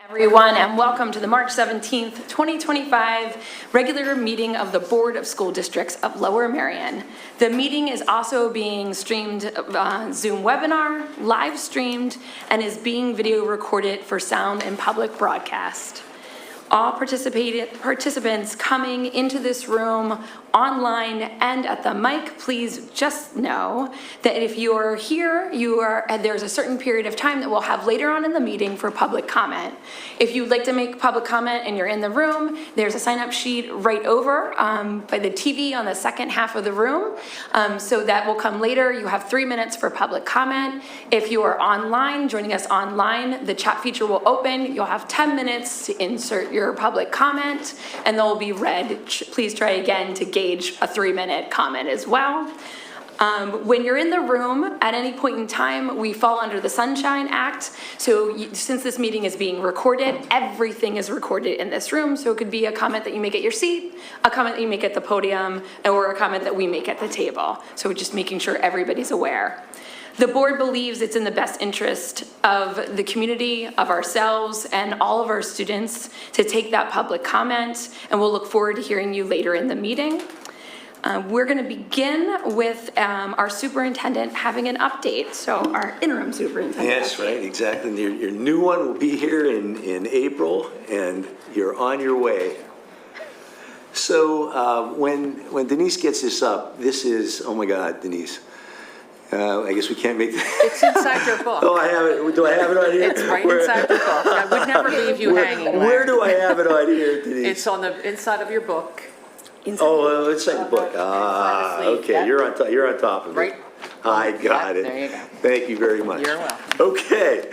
Everyone, and welcome to the March 17th, 2025 regular meeting of the Board of School Districts of Lower Merion. The meeting is also being streamed Zoom webinar, live streamed, and is being video recorded for sound and public broadcast. All participants coming into this room online and at the mic, please just know that if you're here, there's a certain period of time that we'll have later on in the meeting for public comment. If you'd like to make public comment and you're in the room, there's a sign-up sheet right over by the TV on the second half of the room. So that will come later. You have 3 minutes for public comment. If you are online, joining us online, the chat feature will open. You'll have 10 minutes to insert your public comment, and they'll be read. Please try again to gauge a 3-minute comment as well. When you're in the room at any point in time, we fall under the Sunshine Act. So since this meeting is being recorded, everything is recorded in this room. So it could be a comment that you make at your seat, a comment that you make at the podium, or a comment that we make at the table. So just making sure everybody's aware. The board believes it's in the best interest of the community, of ourselves, and all of our students to take that public comment, and we'll look forward to hearing you later in the meeting. We're going to begin with our superintendent having an update. So our interim superintendent. Yes, right, exactly. Your new one will be here in April, and you're on your way. So when Denise gets this up, this is, oh my God, Denise. I guess we can't make that. It's inside your book. Oh, I have it. Do I have it on here? It's right inside your book. I would never leave you hanging there. Where do I have it on here, Denise? It's on the inside of your book. Oh, inside the book. Ah, okay. You're on top of it. Right. I got it. There you go. Thank you very much. You're welcome. Okay.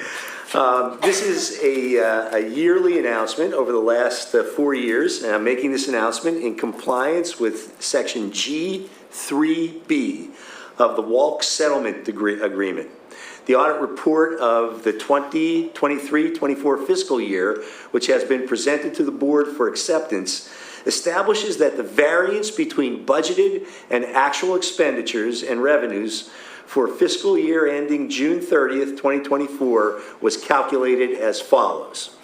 This is a yearly announcement over the last 4 years, and I'm making this announcement in compliance with Section G3B of the Walk Settlement Agreement. The audit report of the 2023-24 fiscal year, which has been presented to the board for acceptance, establishes that the variance between budgeted and actual expenditures and revenues for fiscal year ending June 30th, 2024 was calculated as follows.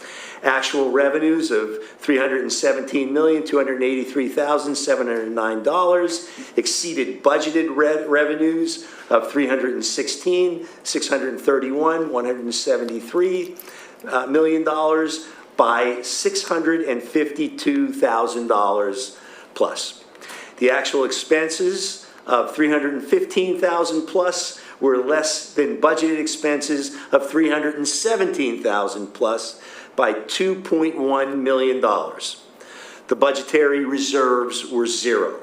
Actual revenues of $317,283,709 exceeded budgeted revenues of $316,631,173 million by $652,000 plus. The actual expenses of $315,000 plus were less than budgeted expenses of $317,000 plus by $2.1 million. The budgetary reserves were zero.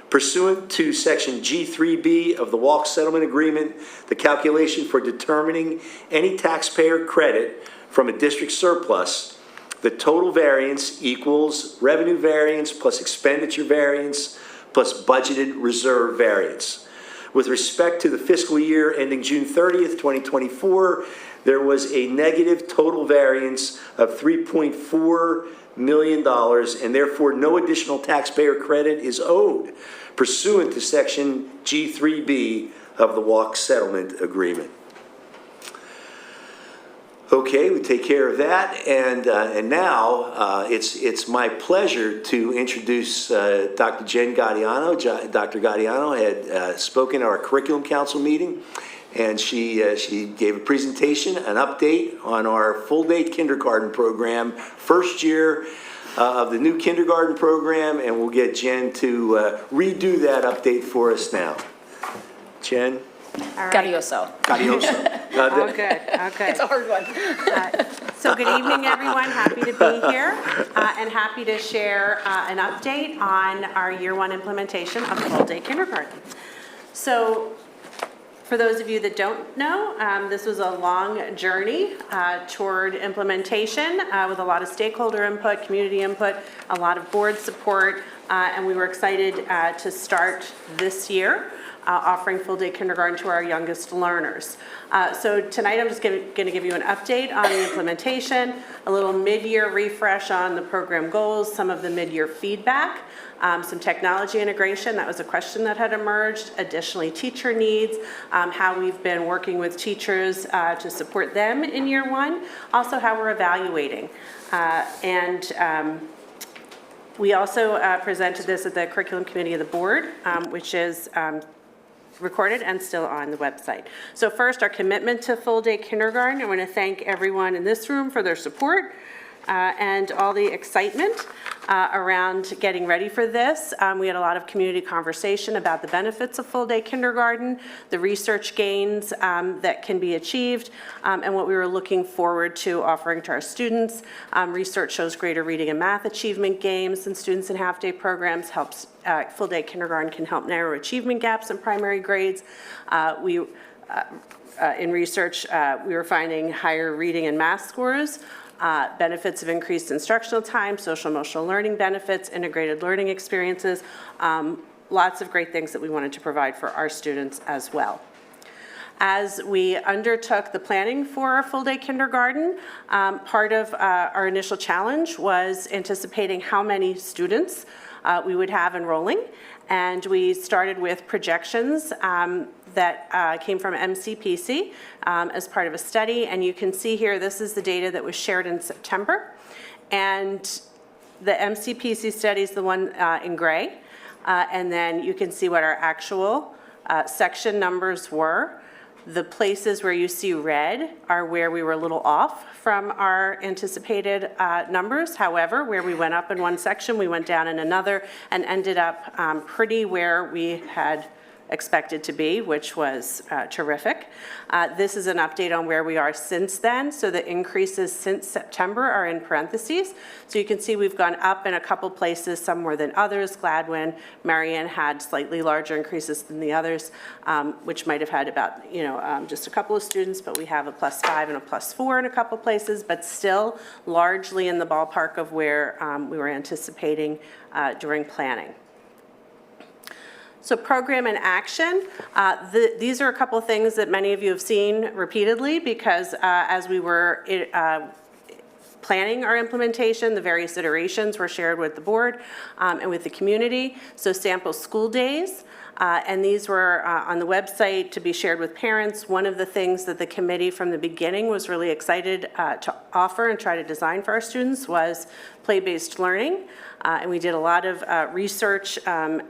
Pursuant to Section G3B of the Walk Settlement Agreement, the calculation for determining any taxpayer credit from a district surplus, the total variance equals revenue variance plus expenditure variance plus budgeted reserve variance. With respect to the fiscal year ending June 30th, 2024, there was a negative total variance of $3.4 million, and therefore no additional taxpayer credit is owed pursuant to Section G3B of the Walk Settlement Agreement. Okay, we take care of that, and now it's my pleasure to introduce Dr. Jen Gaudiano. Dr. Gaudiano had spoken at our Curriculum Council meeting, and she gave a presentation, an update on our full-day kindergarten program, first year of the new kindergarten program, and we'll get Jen to redo that update for us now. Jen? All right. Gadioso. Okay. It's a hard one. So good evening, everyone. Happy to be here and happy to share an update on our year one implementation of full-day kindergarten. So for those of you that don't know, this was a long journey toward implementation with a lot of stakeholder input, community input, a lot of board support, and we were excited to start this year. offering full-day kindergarten to our youngest learners. So tonight I'm just going to give you an update on the implementation, a little mid-year refresh on the program goals, some of the mid-year feedback, some technology integration. That was a question that had emerged. Additionally, teacher needs, how we've been working with teachers to support them in year one. Also, how we're evaluating. We also presented this at the curriculum committee of the board, which is recorded and still on the website. So first, our commitment to full-day kindergarten. I want to thank everyone in this room for their support and all the excitement around getting ready for this. We had a lot of community conversation about the benefits of full-day kindergarten, the research gains that can be achieved, and what we were looking forward to offering to our students. Research shows greater reading and math achievement gains in students in half-day programs, helps full-day kindergarten can help narrow achievement gaps in primary grades. In research, we were finding higher reading and math scores, benefits of increased instructional time, social emotional learning benefits, integrated learning experiences, lots of great things that we wanted to provide for our students as well. As we undertook the planning for full-day kindergarten, part of our initial challenge was anticipating how many students we would have enrolling, and we started with projections that came from MCPC as part of a study. And you can see here, this is the data that was shared in September. And the MCPC study is the one in gray. And then you can see what our actual section numbers were. The places where you see red are where we were a little off from our anticipated numbers. However, where we went up in one section, we went down in another and ended up pretty where we had expected to be, which was terrific. This is an update on where we are since then. So the increases since September are in parentheses. So you can see we've gone up in a couple places, some more than others. Gladwin, Marion had slightly larger increases than the others, which might have had about, just a couple of students, but we have a +5 and a +4 in a couple places, but still largely in the ballpark of where we were anticipating during planning. So program and action, these are a couple of things that many of you have seen repeatedly because as we were planning our implementation, the various iterations were shared with the board and with the community. So sample school days, and these were on the website to be shared with parents. One of the things that the committee from the beginning was really excited to offer and try to design for our students was play-based learning. And we did a lot of research,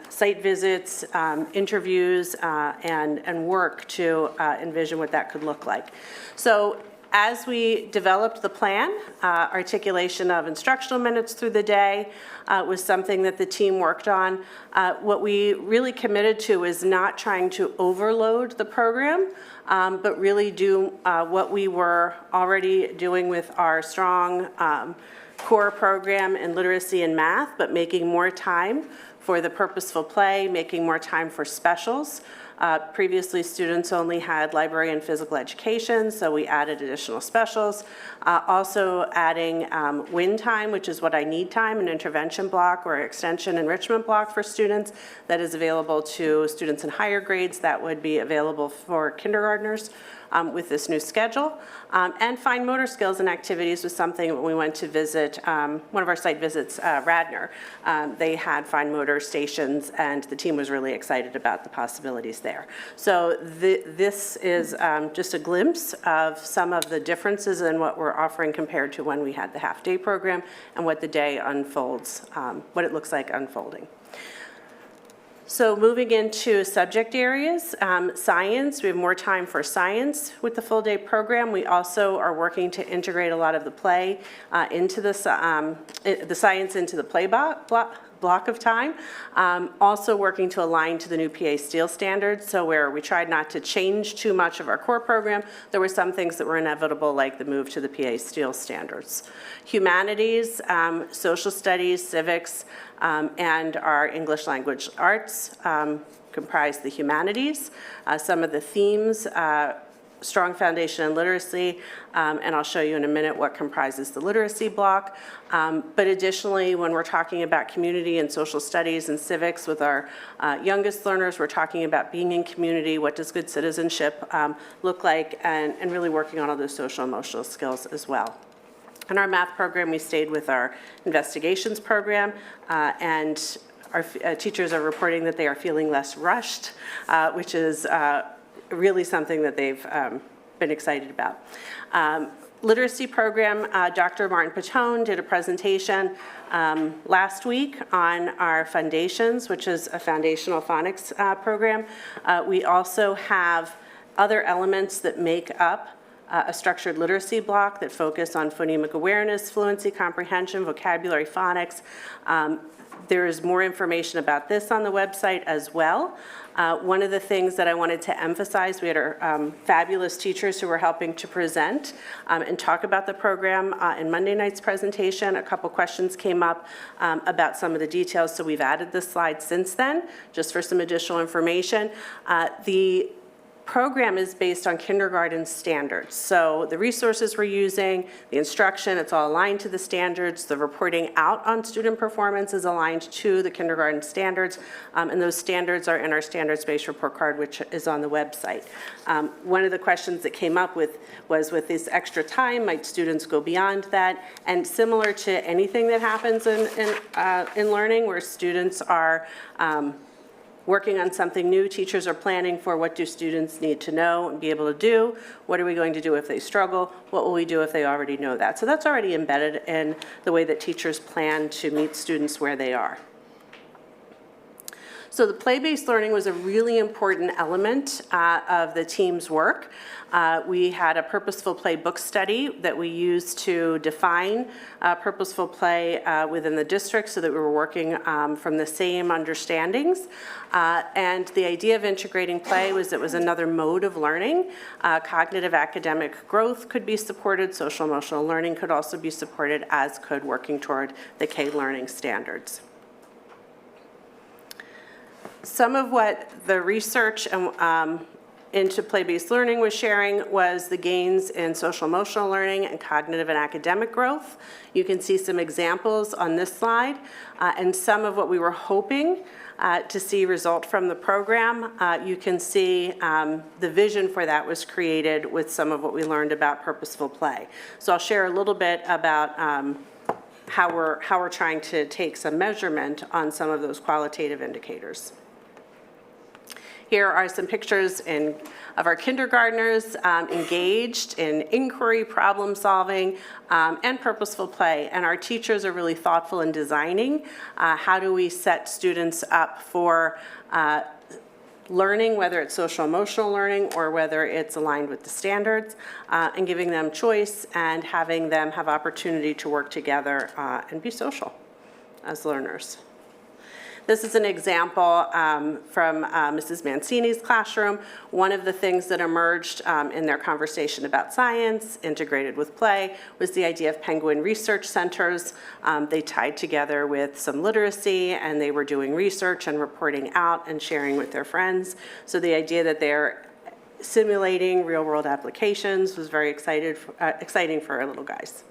site visits, interviews, and work to envision what that could look like. So as we developed the plan, articulation of instructional minutes through the day was something that the team worked on. What we really committed to is not trying to overload the program, but really do what we were already doing with our strong core program in literacy and math, but making more time for the purposeful play, making more time for specials. Previously, students only had library and physical education, so we added additional specials. Also adding WIN time, which is what I need time, an intervention block or extension enrichment block for students that is available to students in higher grades that would be available for kindergartners with this new schedule. And fine motor skills and activities was something when we went to visit, one of our site visits, Radnor. They had fine motor stations and the team was really excited about the possibilities there. So this is just a glimpse of some of the differences in what we're offering compared to when we had the half-day program and what the day unfolds, what it looks like unfolding. So moving into subject areas, science, we have more time for science with the full-day program. We also are working to integrate a lot of the play into the science into the play block of time. Also working to align to the new PA Steel standards, so where we tried not to change too much of our core program, there were some things that were inevitable, like the move to the PA Steel standards. Humanities, social studies, civics, and our English language arts comprise the humanities. Some of the themes strong foundation in literacy, and I'll show you in a minute what comprises the literacy block. But additionally, when we're talking about community and social studies and civics with our youngest learners, we're talking about being in community, what does good citizenship look like, and really working on all those social emotional skills as well. In our math program, we stayed with our investigations program, and our teachers are reporting that they are feeling less rushed, which is really something that they've been excited about. Literacy program, Dr. Martin Patone did a presentation last week on our foundations, which is a foundational phonics program. We also have other elements that make up a structured literacy block that focus on phonemic awareness, fluency, comprehension, vocabulary, phonics. There is more information about this on the website as well. One of the things that I wanted to emphasize, we had our fabulous teachers who were helping to present and talk about the program in Monday night's presentation. A couple questions came up about some of the details, so we've added this slide since then, just for some additional information. The program is based on kindergarten standards. So the resources we're using, the instruction, it's all aligned to the standards. The reporting out on student performance is aligned to the kindergarten standards, and those standards are in our standards-based report card, which is on the website. One of the questions that came up was with this extra time, might students go beyond that? And similar to anything that happens in learning, where students are working on something new, teachers are planning for what do students need to know and be able to do, what are we going to do if they struggle, what will we do if they already know that. So that's already embedded in the way that teachers plan to meet students where they are. So the play-based learning was a really important element of the team's work. We had a purposeful play book study that we used to define purposeful play within the district so that we were working from the same understandings. And the idea of integrating play was it was another mode of learning. Cognitive academic growth could be supported, social emotional learning could also be supported, as could working toward the K-learning standards. Some of what the research into play-based learning was sharing was the gains in social emotional learning and cognitive and academic growth. You can see some examples on this slide, and some of what we were hoping to see result from the program. You can see the vision for that was created with some of what we learned about purposeful play. So I'll share a little bit about how we're trying to take some measurement on some of those qualitative indicators. Here are some pictures of our kindergartners engaged in inquiry, problem solving, and purposeful play. And our teachers are really thoughtful in designing how do we set students up for learning, whether it's social emotional learning or whether it's aligned with the standards, and giving them choice and having them have opportunity to work together and be social as learners. This is an example from Mrs. Mancini's classroom. One of the things that emerged in their conversation about science, integrated with play, was the idea of penguin research centers. They tied together with some literacy, and they were doing research and reporting out and sharing with their friends. So the idea that they're simulating real-world applications was very exciting for our little guys.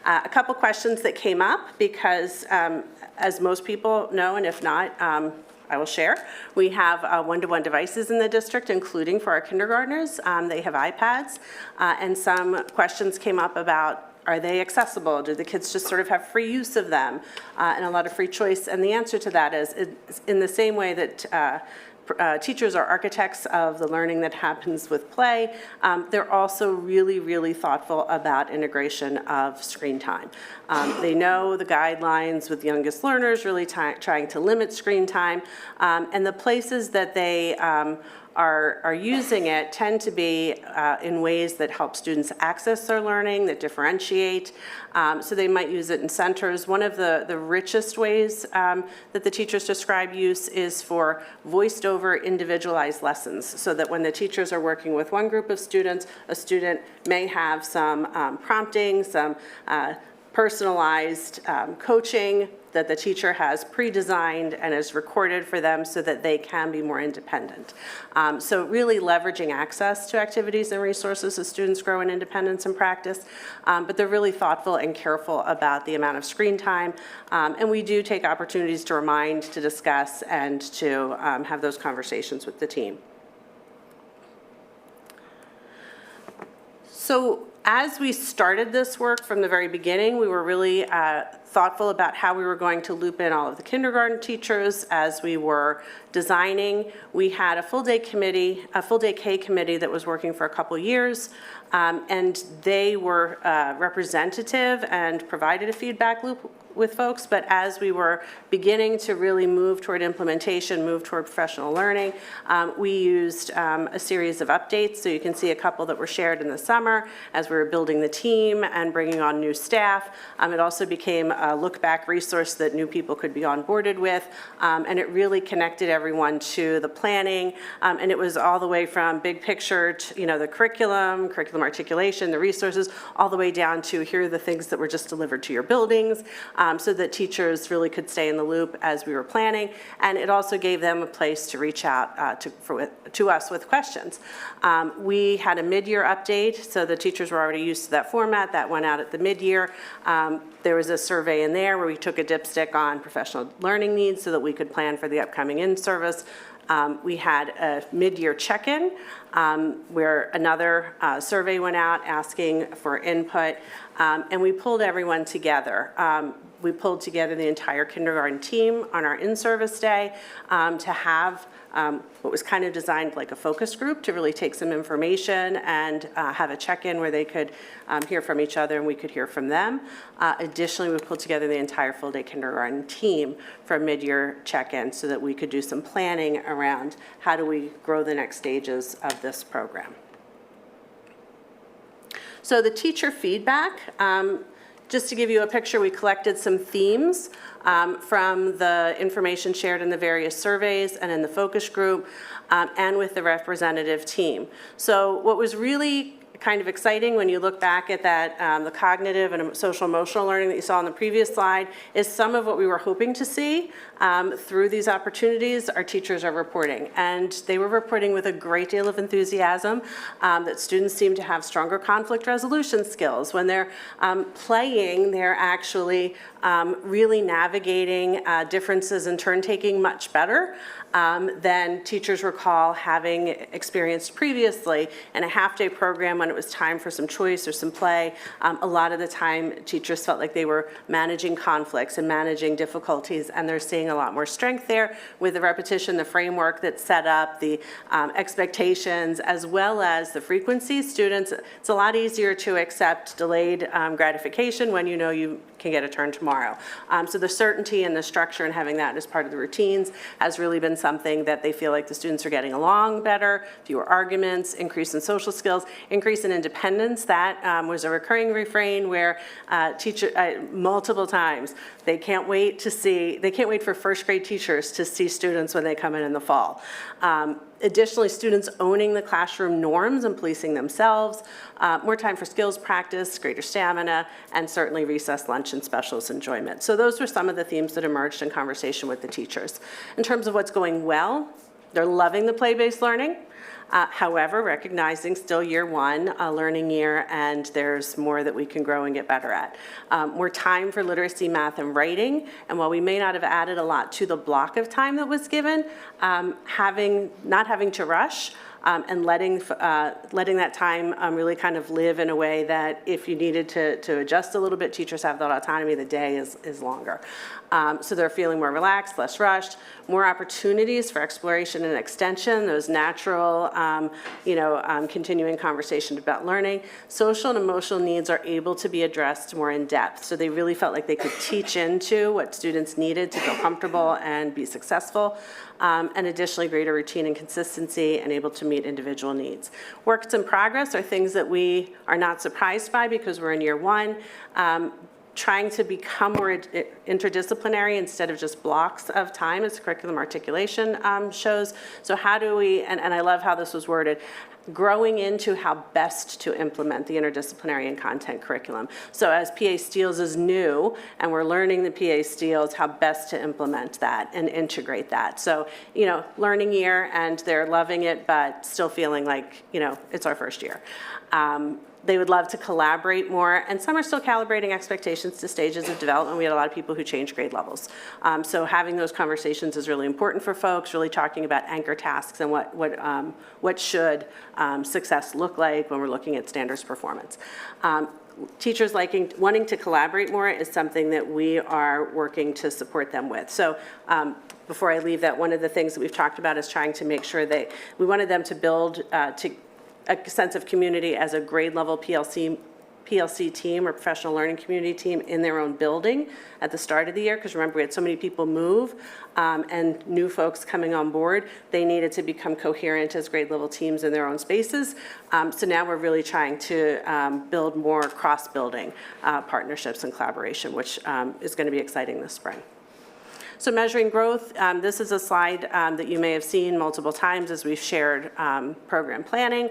A couple questions that came up because as most people know, and if not, I will share, we have one-to-one devices in the district, including for our kindergartners. They have iPads, and some questions came up about, are they accessible? Do the kids just sort of have free use of them and a lot of free choice? And the answer to that is in the same way that teachers are architects of the learning that happens with play. They're also really, really thoughtful about integration of screen time. They know the guidelines with youngest learners, really trying to limit screen time. And the places that they are using it tend to be in ways that help students access their learning, that differentiate. So they might use it in centers. One of the richest ways that the teachers describe use is for voiced over individualized lessons, so that when the teachers are working with one group of students, a student may have some prompting, some personalized coaching that the teacher has pre-designed and is recorded for them so that they can be more independent. So really leveraging access to activities and resources as students grow in independence and practice, but they're really thoughtful and careful about the amount of screen time, and we do take opportunities to remind, to discuss, and to have those conversations with the team. So as we started this work from the very beginning, we were really thoughtful about how we were going to loop in all of the kindergarten teachers as we were designing. We had a full day committee, a full day K committee that was working for a couple years, and they were representative and provided a feedback loop with folks, but as we were beginning to really move toward implementation, move toward professional learning, we used a series of updates. So you can see a couple that were shared in the summer as we were building the team and bringing on new staff. It also became a look-back resource that new people could be onboarded with, and it really connected everyone to the planning, and it was all the way from big picture to, the curriculum articulation, the resources, all the way down to here are the things that were just delivered to your buildings, so that teachers really could stay in the loop as we were planning, and it also gave them a place to reach out to us with questions. We had a mid-year update, so the teachers were already used to that format. That went out at the mid-year. There was a survey in there where we took a dipstick on professional learning needs so that we could plan for the upcoming in-service. We had a mid-year check-in where another survey went out asking for input, and we pulled everyone together. We pulled together the entire kindergarten team on our in-service day to have what was kind of designed like a focus group to really take some information and have a check-in where they could hear from each other and we could hear from them. Additionally, we pulled together the entire full-day kindergarten team for a mid-year check-in so that we could do some planning around how do we grow the next stages of this program. So the teacher feedback, just to give you a picture, we collected some themes from the information shared in the various surveys and in the focus group and with the representative team. So what was really kind of exciting when you look back at that, the cognitive and social emotional learning that you saw on the previous slide, is some of what we were hoping to see through these opportunities our teachers are reporting. And they were reporting with a great deal of enthusiasm that students seem to have stronger conflict resolution skills. When they're playing, they're actually really navigating differences and turn-taking much better than teachers recall having experienced previously in a half-day program when it was time for some choice or some play. A lot of the time, teachers felt like they were managing conflicts and managing difficulties, and they're seeing a lot more strength there with the repetition, the framework that's set up, the expectations, as well as the frequency. Students, it's a lot easier to accept delayed gratification when you know you can get a turn tomorrow. So the certainty and the structure and having that as part of the routines has really been something that they feel like the students are getting along better, fewer arguments, increase in social skills, increase in independence. That was a recurring refrain where multiple times, they can't wait for first grade teachers to see students when they come in the fall. Additionally, students owning the classroom norms and policing themselves, more time for skills practice, greater stamina, and certainly recess, lunch, and specials enjoyment. So those were some of the themes that emerged in conversation with the teachers. In terms of what's going well, they're loving the play-based learning. However, recognizing still year one, a learning year, and there's more that we can grow and get better at. More time for literacy, math, and writing, and while we may not have added a lot to the block of time that was given, not having to rush, and letting that time really kind of live in a way that if you needed to adjust a little bit, teachers have that autonomy, the day is longer. So they're feeling more relaxed, less rushed, more opportunities for exploration and extension, those natural, continuing conversations about learning. Social and emotional needs are able to be addressed more in depth. So they really felt like they could teach into what students needed to feel comfortable and be successful. And additionally, greater routine and consistency and able to meet individual needs. Works in progress are things that we are not surprised by because we're in year one. trying to become more interdisciplinary instead of just blocks of time, as curriculum articulation shows. So how do we, and I love how this was worded, growing into how best to implement the interdisciplinary and content curriculum. So as PA Steels is new, and we're learning the PA Steels, how best to implement that and integrate that. So, you know, learning year, and they're loving it, but still feeling like, you know, it's our first year. They would love to collaborate more, and some are still calibrating expectations to stages of development. We had a lot of people who changed grade levels. So having those conversations is really important for folks, really talking about anchor tasks and what should success look like when we're looking at standards performance. Teachers wanting to collaborate more is something that we are working to support them with. So before I leave that, one of the things that we've talked about is trying to make sure that we wanted them to build a sense of community as a grade level PLC team or professional learning community team in their own building at the start of the year, because remember we had so many people move and new folks coming on board. They needed to become coherent as grade level teams in their own spaces. So now we're really trying to build more cross-building partnerships and collaboration, which is going to be exciting this spring. So measuring growth, this is a slide that you may have seen multiple times as we've shared program planning.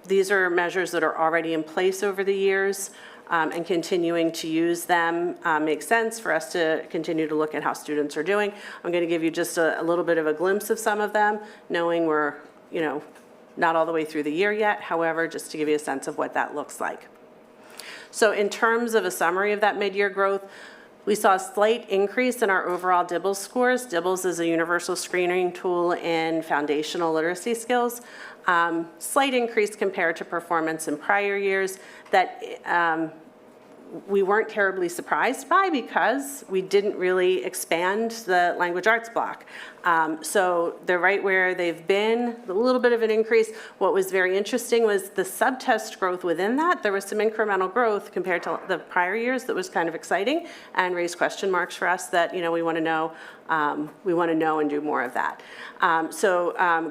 These are measures that are already in place over the years, and continuing to use them makes sense for us to continue to look at how students are doing. I'm going to give you just a little bit of a glimpse of some of them, knowing we're, you know, not all the way through the year yet. However, just to give you a sense of what that looks like. So in terms of a summary of that mid-year growth, we saw a slight increase in our overall DIBELS scores. DIBELS is a universal screening tool in foundational literacy skills. Slight increase compared to performance in prior years that we weren't terribly surprised by, because we didn't really expand the language arts block. So they're right where they've been, a little bit of an increase. What was very interesting was the subtest growth within that. There was some incremental growth compared to the prior years that was kind of exciting and raised question marks for us that, you know, we want to know and do more of that.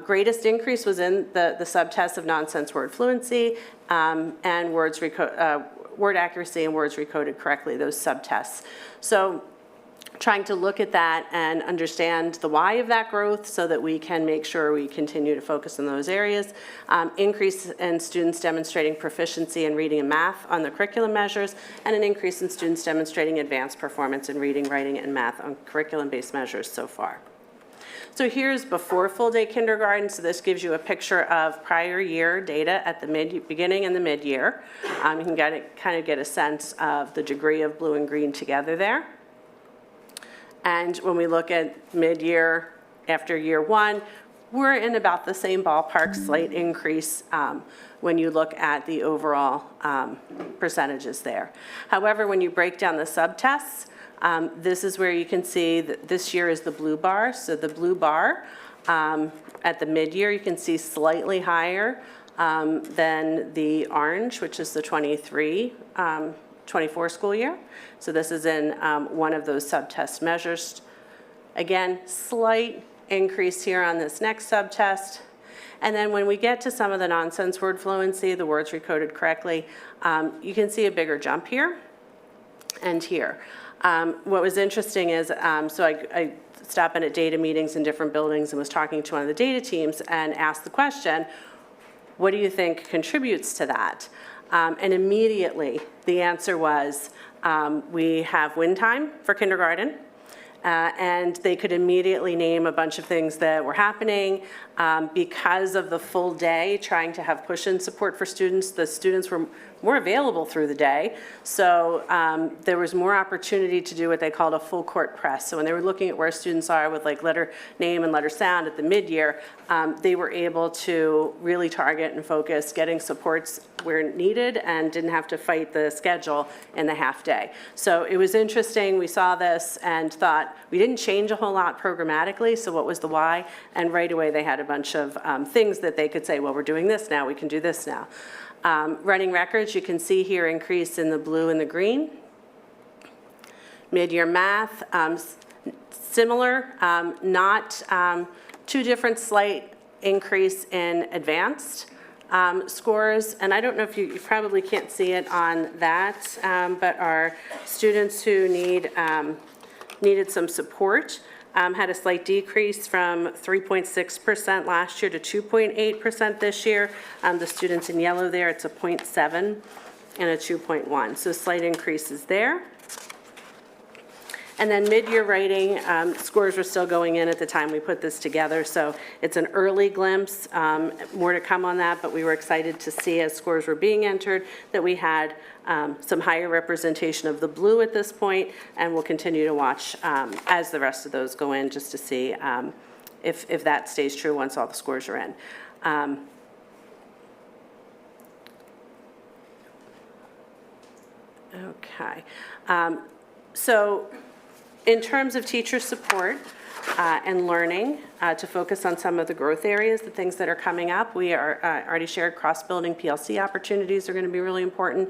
Greatest increase was in the subtest of nonsense word fluency and word accuracy and words recoded correctly, those subtests. So trying to look at that and understand the why of that growth so that we can make sure we continue to focus in those areas. Increase in students demonstrating proficiency in reading and math on the curriculum measures, and an increase in students demonstrating advanced performance in reading, writing, and math on curriculum-based measures so far. So here's before full day kindergarten. So this gives you a picture of prior year data at the beginning and the mid-year. You can kind of get a sense of the degree of blue and green together there. And when we look at mid-year after year one, we're in about the same ballpark, slight increase when you look at the overall percentages there. However, when you break down the subtests, this is where you can see that this year is the blue bar. So the blue bar at the mid-year, you can see slightly higher than the orange, which is the 24 school year. So this is in one of those subtest measures. Again, slight increase here on this next subtest. And then when we get to some of the nonsense word fluency, the words recoded correctly, you can see a bigger jump here and here. What was interesting is, so I stopped in at data meetings in different buildings and was talking to one of the data teams and asked the question, what do you think contributes to that? And immediately the answer was, we have win time for kindergarten. And they could immediately name a bunch of things that were happening because of the full day, trying to have push-in support for students. The students were more available through the day, so there was more opportunity to do what they called a full court press. So when they were looking at where students are with like letter name and letter sound at the mid-year, they were able to really target and focus getting supports where needed and didn't have to fight the schedule in the half day. So it was interesting. We saw this and thought we didn't change a whole lot programmatically, so what was the why? And right away they had a bunch of things that they could say, well, we're doing this now, we can do this now. Running records, you can see here increase in the blue and the green. Mid-year math, similar, not two different, slight increase in advanced. Scores, and I don't know if you probably can't see it on that, but our students who needed some support had a slight decrease from 3.6% last year to 2.8% this year. The students in yellow there, it's a 0.7 and a 2.1, so slight increases there. And then mid-year writing, scores were still going in at the time we put this together, so it's an early glimpse, more to come on that, but we were excited to see as scores were being entered that we had some higher representation of the blue at this point, and we'll continue to watch as the rest of those go in just to see if that stays true once all the scores are in. Okay. So in terms of teacher support and learning, to focus on some of the growth areas, the things that are coming up, we are already shared cross-building PLC opportunities are going to be really important.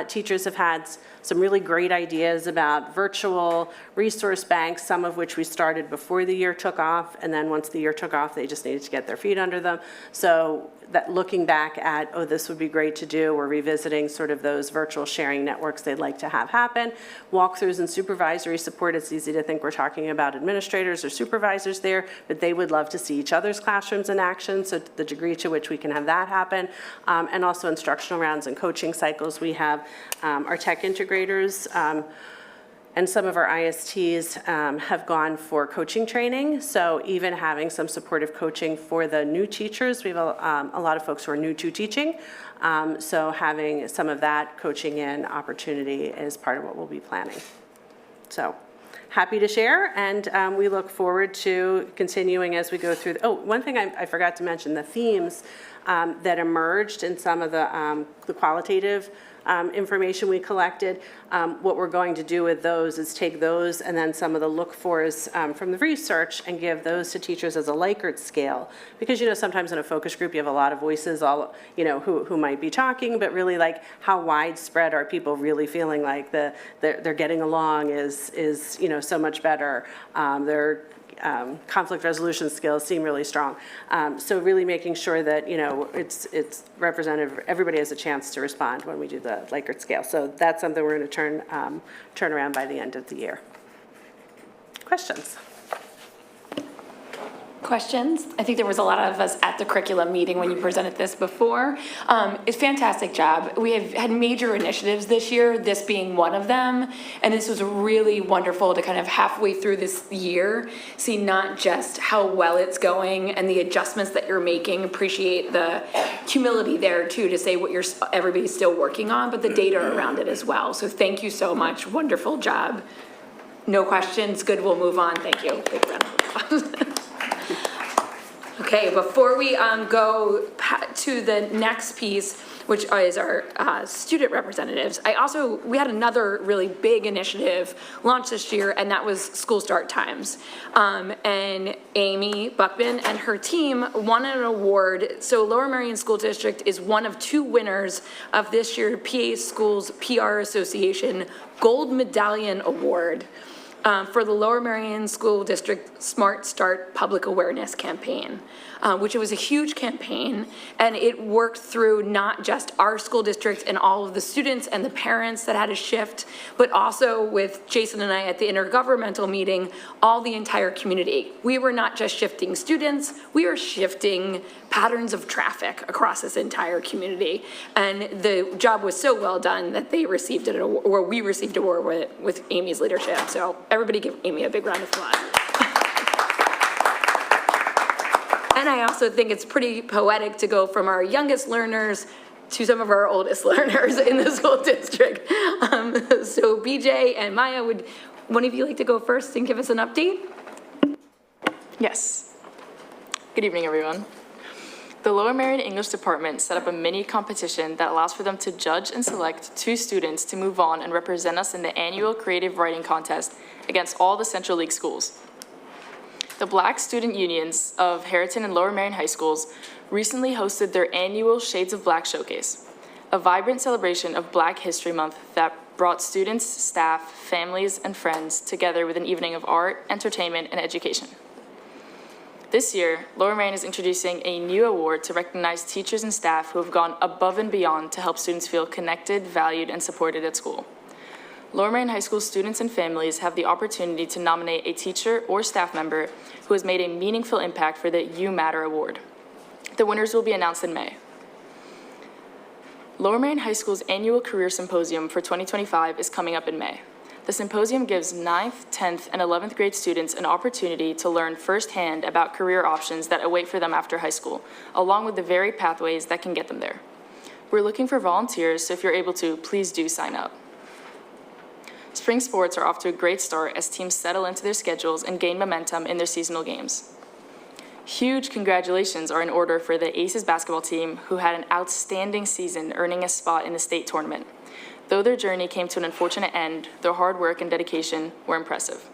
Teachers have had some really great ideas about virtual resource banks, some of which we started before the year took off, and then once the year took off, they just needed to get their feet under them. So that looking back at, oh, this would be great to do, we're revisiting sort of those virtual sharing networks they'd like to have happen. Walkthroughs and supervisory support, it's easy to think we're talking about administrators or supervisors there, but they would love to see each other's classrooms in action, so the degree to which we can have that happen. And also instructional rounds and coaching cycles. We have our tech integrators and some of our ISTs have gone for coaching training, so even having some supportive coaching for the new teachers. We have a lot of folks who are new to teaching, so having some of that coaching in opportunity is part of what we'll be planning. So happy to share, and we look forward to continuing as we go through. Oh, one thing I forgot to mention, the themes that emerged in some of the qualitative information we collected. What we're going to do with those is take those and then some of the look-fors from the research and give those to teachers as a Likert scale. Because, you know, sometimes in a focus group you have a lot of voices, all, you know, who might be talking, but really like how widespread are people really feeling like they're getting along is you know, so much better. Their conflict resolution skills seem really strong. So really making sure that, you know, it's representative, everybody has a chance to respond when we do the Likert scale. So that's something we're going to turn around by the end of the year. Questions? Questions? I think there was a lot of us at the curriculum meeting when you presented this before. It's a fantastic job. We have had major initiatives this year, this being one of them, and this was really wonderful to kind of halfway through this year see not just how well it's going and the adjustments that you're making, appreciate the humility there too to say what everybody's still working on, but the data around it as well. So thank you so much, wonderful job. No questions, good, we'll move on, thank you. Big round of applause. Okay, before we go to the next piece, which is our student representatives, we had another really big initiative launched this year, and that was school start times. And Amy Buckman and her team won an award. So Lower Merion School District is one of 2 winners of this year's PA Schools PR Association Gold Medallion Award. For the Lower Merion School District Smart Start Public Awareness Campaign, which was a huge campaign, and it worked through not just our school district and all of the students and the parents that had a shift, but also with Jason and I at the intergovernmental meeting, all the entire community. We were not just shifting students, we were shifting patterns of traffic across this entire community. And the job was so well done that they received an award, or we received an award with Amy's leadership. So everybody give Amy a big round of applause. And I also think it's pretty poetic to go from our youngest learners to some of our oldest learners in the school district. So BJ and Maya, would one of you like to go first and give us an update? Yes. Good evening, everyone. The Lower Merion English Department set up a mini competition that allows for them to judge and select 2 students to move on and represent us in the annual creative writing contest against all the Central League schools. The Black Student Unions of Harriton and Lower Merion High Schools recently hosted their annual Shades of Black Showcase, a vibrant celebration of Black History Month that brought students, staff, families, and friends together with an evening of art, entertainment, and education. This year, Lower Merion is introducing a new award to recognize teachers and staff who have gone above and beyond to help students feel connected, valued, and supported at school. Lower Merion High School students and families have the opportunity to nominate a teacher or staff member who has made a meaningful impact for the You Matter Award. The winners will be announced in May. Lower Merion High School's annual Career Symposium for 2025 is coming up in May. The symposium gives 9th, 10th, and 11th grade students an opportunity to learn firsthand about career options that await for them after high school, along with the varied pathways that can get them there. We're looking for volunteers, so if you're able to, please do sign up. Spring sports are off to a great start as teams settle into their schedules and gain momentum in their seasonal games. Huge congratulations are in order for the Aces basketball team, who had an outstanding season, earning a spot in the state tournament. Though their journey came to an unfortunate end, their hard work and dedication were impressive.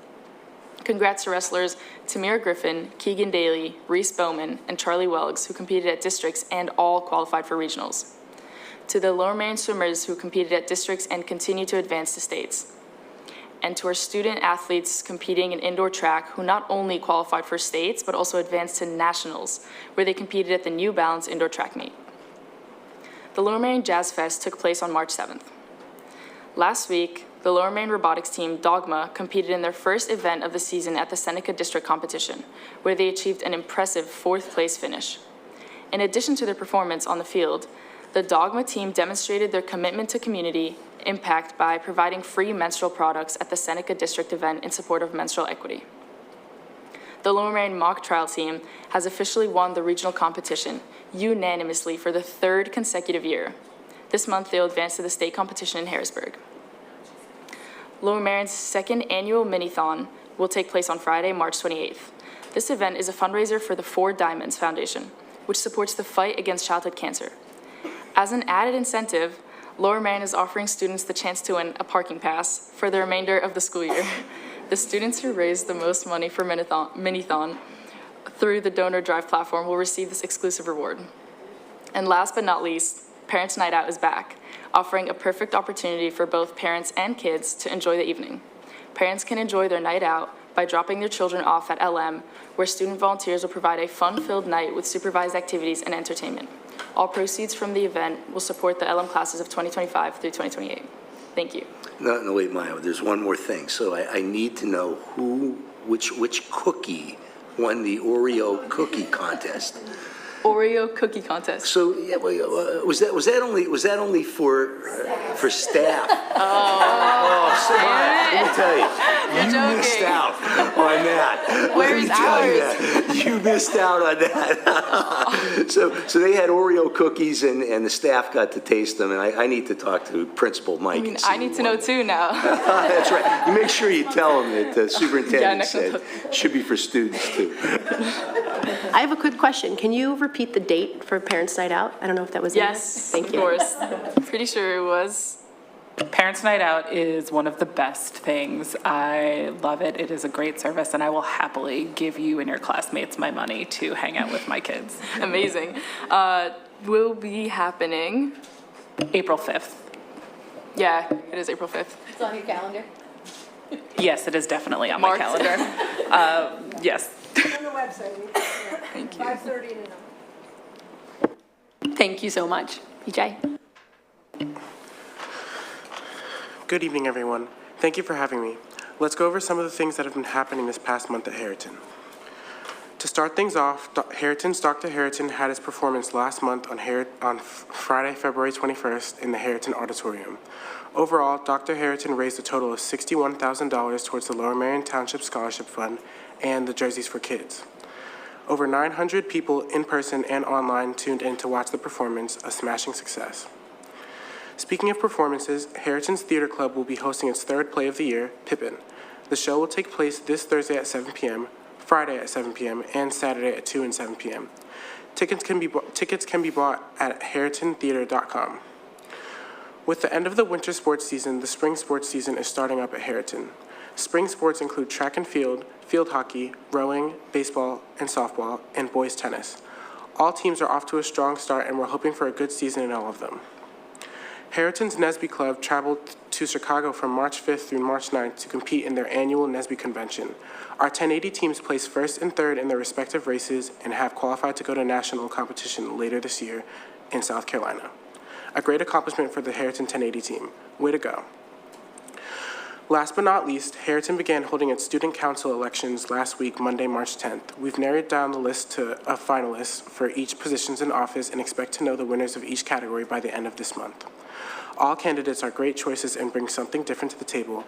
Congrats to wrestlers Tamira Griffin, Keegan Daly, Reese Bowman, and Charlie Welgs, who competed at districts and all qualified for regionals. To the Lower Merion swimmers who competed at districts and continue to advance to states. And to our student athletes competing in indoor track who not only qualified for states, but also advanced to nationals, where they competed at the New Balance indoor track meet. The Lower Merion Jazz Fest took place on March 7th. Last week, the Lower Merion robotics team, Dogma, competed in their first event of the season at the Seneca District Competition, where they achieved an impressive 4th place finish. In addition to their performance on the field, the Dogma team demonstrated their commitment to community impact by providing free menstrual products at the Seneca District event in support of menstrual equity. The Lower Merion mock trial team has officially won the regional competition unanimously for the 3rd consecutive year. This month, they'll advance to the state competition in Harrisburg. Lower Merion's 2nd annual Mini-thon will take place on Friday, March 28th. This event is a fundraiser for the 4 Diamonds Foundation, which supports the fight against childhood cancer. As an added incentive, Lower Merion is offering students the chance to win a parking pass for the remainder of the school year. The students who raise the most money for Mini-thon through the donor drive platform will receive this exclusive reward. And last but not least, Parents' Night Out is back, offering a perfect opportunity for both parents and kids to enjoy the evening. Parents can enjoy their night out by dropping their children off at LM, where student volunteers will provide a fun-filled night with supervised activities and entertainment. All proceeds from the event will support the LM classes of 2025 through 2028. Thank you. No, wait, Maya, there's one more thing. So I need to know which cookie won the Oreo cookie contest. Oreo cookie contest. So yeah, was that only for staff? So let me tell you, You're you missed joking. out on that. Where's ours? You missed out on that. So they had Oreo cookies, and the staff got to taste them. And I need to talk to Principal Mike. I mean, I need to know too now. That's right. You make sure you tell them that the superintendent next said it should be for students too. I have a quick question. Can you repeat the date for Parents' Night Out? I don't know if that was in there. Yes, Thank of you. course. Pretty sure it was. Parents' Night Out is one of the best things. I love it. It is a great service, and I will happily give you and your classmates my money to hang out with my kids. Amazing. Will be happening. April 5th. Yeah, it is April 5th. It's on your calendar? Yes, it is definitely on my Marked. calendar. Yes. On the website. Thank you. 5:30 to 9. Thank you so much. PJ? Good evening, everyone. Thank you for having me. Let's go over some of the things that have been happening this past month at Harriton. To start things off, Harriton's Dr. Harriton had his performance last month on Friday, February 21st in the Harriton Auditorium. Overall, Dr. Harriton raised a total of $61,000 towards the Lower Merion Township Scholarship Fund and the Jerseys for Kids. Over 900 people in person and online tuned in to watch the performance, a smashing success. Speaking of performances, Harriton's Theater Club will be hosting its 3rd play of the year, Pippin. The show will take place this Thursday at 7 p.m., Friday at 7 p.m., and Saturday at 2 and 7 p.m. Tickets can be bought at harritontheater.com. With the end of the winter sports season, the spring sports season is starting up at Harriton. Spring sports include track and field hockey, rowing, baseball, and softball, and boys tennis. All teams are off to a strong start, and we're hoping for a good season in all of them. Harriton's NSBE Club traveled to Chicago from March 5th through March 9th to compete in their annual NSBE convention. Our 1080 teams placed first and third in their respective races and have qualified to go to national competition later this year in South Carolina. A great accomplishment for the Harriton 1080 team. Way to go. Last but not least, Harriton began holding its student council elections last week, Monday, March 10th. We've narrowed down the list of finalists for each positions in office and expect to know the winners of each category by the end of this month. All candidates are great choices and bring something different to the table.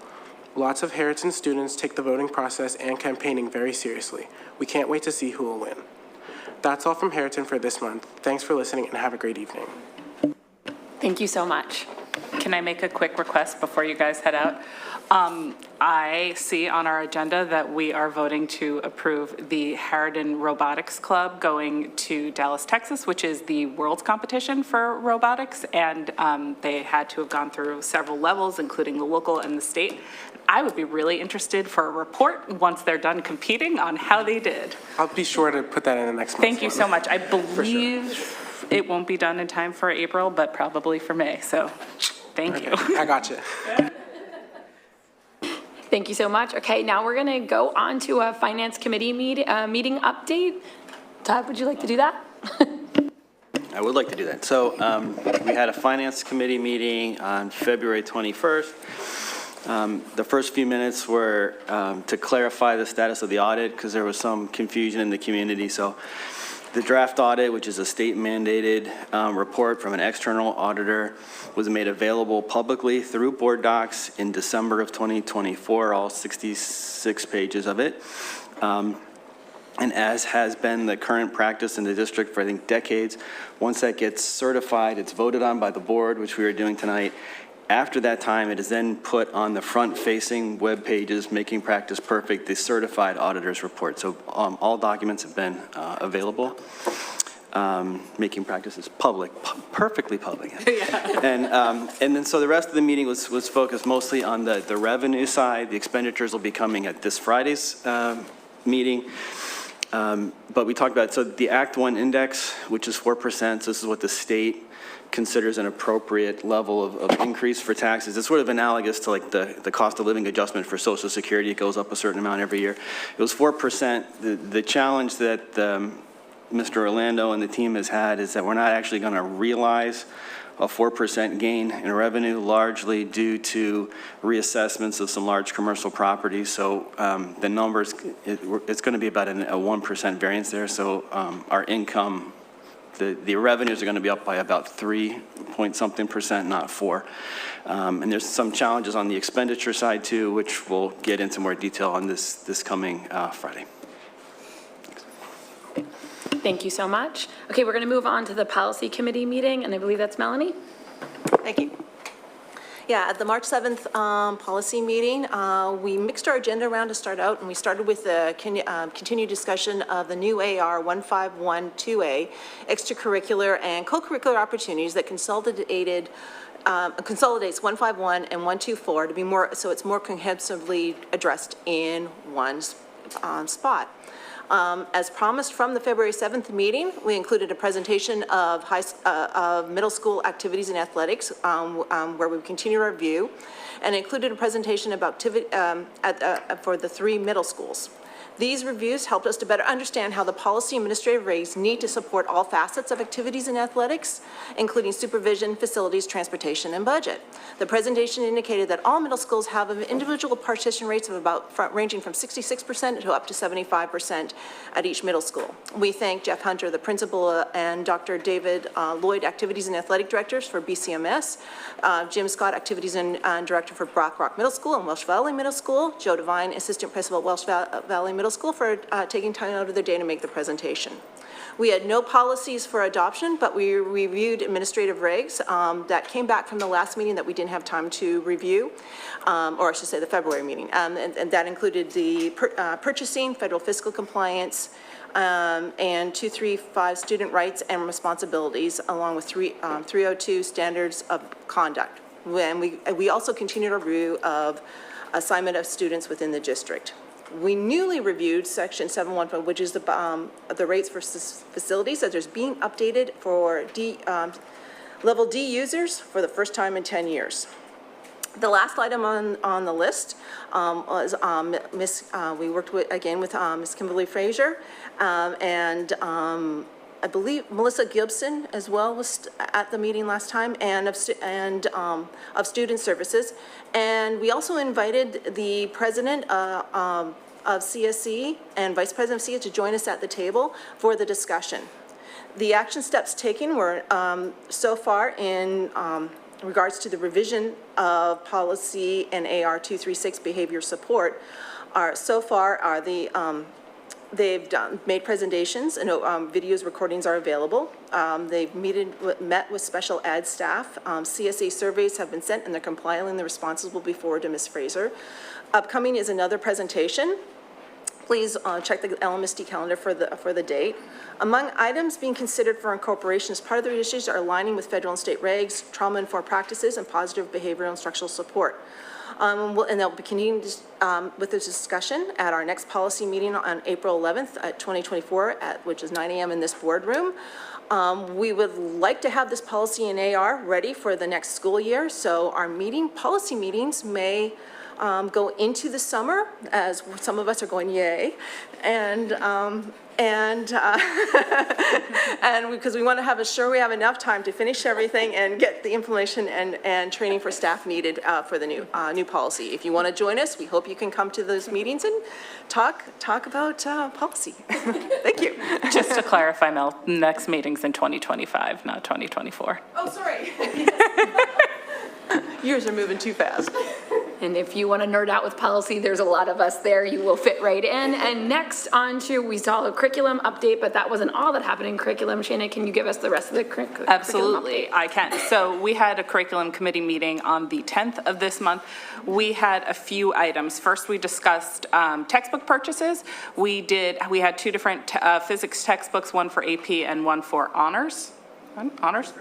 Lots of Harriton students take the voting process and campaigning very seriously. We can't wait to see who will win. That's all from Harriton for this month. Thanks for listening and have a great evening. Thank you so much. Can I make a quick request before you guys head out? I see on our agenda that we are voting to approve the Harriton Robotics Club going to Dallas, Texas, which is the world's competition for robotics, and they had to have gone through several levels, including the local and the state. I would be really interested for a report once they're done competing on how they did. I'll be sure to put that in the next month. Thank you so much. I believe it won't be done in time for April, but probably for May, so thank you. I got you. Thank you so much. Okay, now we're going to go on to a Finance Committee meeting update. Todd, would you like to do that? I would like to do that. So we had a Finance Committee meeting on February 21st. The first few minutes were to clarify the status of the audit because there was some confusion in the community. So the draft audit, which is a state-mandated report from an external auditor, was made available publicly through board docs in December of 2024, all 66 pages of it. And as has been the current practice in the district for, I think, decades, once that gets certified, it's voted on by the board, which we are doing tonight. After that time, it is then put on the front-facing web pages, Making Practice Perfect, the certified auditor's report. So all documents have been available. Making Practice is public, perfectly public. And then so the rest of the meeting was focused mostly on the revenue side. The expenditures will be coming at this Friday's meeting. But we talked about, so the Act 1 index, which is 4%, so this is what the state considers an appropriate level of increase for taxes. It's sort of analogous to like the cost of living adjustment for Social Security. It goes up a certain amount every year. It was 4%. The challenge that Mr. Orlando and the team has had is that we're not actually going to realize a 4% gain in revenue, largely due to reassessments of some large commercial properties. So the numbers, it's going to be about a 1% variance there. So our income, the revenues are going to be up by about 3-point-something%, not 4. And there's some challenges on the expenditure side too, which we'll get into more detail on this coming Friday. Thank you so much. Okay, we're going to move on to the Policy Committee meeting, and I believe that's Melanie. Thank you. Yeah, at the March 7th policy meeting, we mixed our agenda around to start out, and we started with the continued discussion of the new AR 1512A, extracurricular and co-curricular opportunities that consolidates 151 and 124 to be more, so it's more comprehensively addressed in one spot. As promised from the February 7th meeting, we included a presentation of middle school activities and athletics where we continue our review, and included a presentation about for the 3 middle schools. These reviews helped us to better understand how the policy administrative regs need to support all facets of activities in athletics, including supervision, facilities, transportation, and budget. The presentation indicated that all middle schools have individual participation rates of ranging from 66% to up to 75% at each middle school. We thank Jeff Hunter, the principal, and Dr. David Lloyd, activities and athletic directors for BCMS, Jim Scott, activities and director for Brock Rock Middle School and Welsh Valley Middle School, Joe Devine, assistant principal at Welsh Valley Middle School, for taking time out of their day to make the presentation. We had no policies for adoption, but we reviewed administrative regs that came back from the last meeting that we didn't have time to review, or I should say the February meeting, and that included the purchasing, federal fiscal compliance, and 235 student rights and responsibilities, along with 302 standards of conduct. When we also continued our review of assignment of students within the district. We newly reviewed section 715, which is the rates for facilities, that there's being updated for Level D users for the first time in 10 years. The last item on the list was we worked again with Ms. Kimberly Frazier, and I believe Melissa Gibson as well was at the meeting last time, and of Student Services. And we also invited the president of CSE and vice president of CSE to join us at the table for the discussion. The action steps taken were so far in regards to the revision of policy and AR 236 behavior support they've made presentations and videos, recordings are available. They've met with special ed staff. CSE surveys have been sent and they're compiling the responses will be forwarded to Ms. Fraser. Upcoming is another presentation. Please check the LMSD calendar for the date. Among items being considered for incorporation as part of the issues are aligning with federal and state regs, trauma-informed practices, and positive behavioral instructional support. And they'll be continuing with this discussion at our next policy meeting on April 11th at 2024, which is 9 a.m. in this boardroom. We would like to have this policy in AR ready for the next school year, so our policy meetings may go into the summer, as some of us are going, yay, and because we want to have sure we have enough time to finish everything and get the information and training for staff needed for the new policy. If you want to join us, we hope you can come to those meetings and talk about policy. Thank you. Just to clarify, Mel, next meeting's in 2025, not 2024. Oh, sorry. Years are moving too fast. And if you want to nerd out with policy, there's a lot of us there. You will fit right in. And next on to, we saw a curriculum update, but that wasn't all that happened in curriculum. Shannon, can you give us the rest of the curriculum update? Absolutely, I can. So we had a curriculum committee meeting on the 10th of this month. We had a few items. First, we discussed textbook purchases. We had two different physics textbooks, one for AP and one for honors. Honors?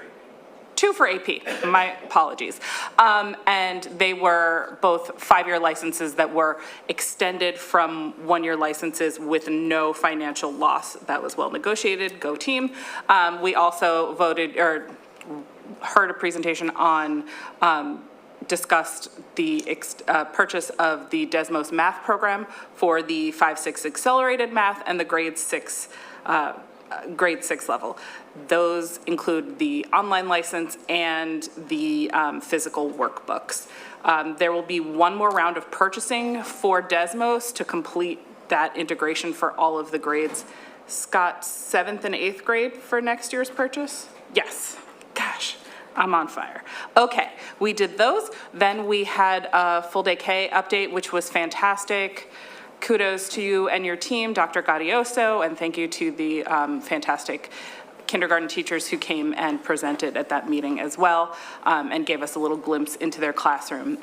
Two for AP, my apologies. And they were both 5-year licenses that were extended from 1-year licenses with no financial loss. That was well negotiated, go team. We also heard a presentation on, discussed the purchase of the Desmos math program for the 5-6 accelerated math and the grade 6 level. Those include the online license and the physical workbooks. There will be one more round of purchasing for Desmos to complete that integration for all of the grades. Scott, 7th and 8th grade for next year's purchase? Yes. Gosh, I'm on fire. Okay, we did those. Then we had a full day K update, which was fantastic. Kudos to you and your team, Dr. Gaudioso, and thank you to the fantastic kindergarten teachers who came and presented at that meeting as well, and gave us a little glimpse into their classroom.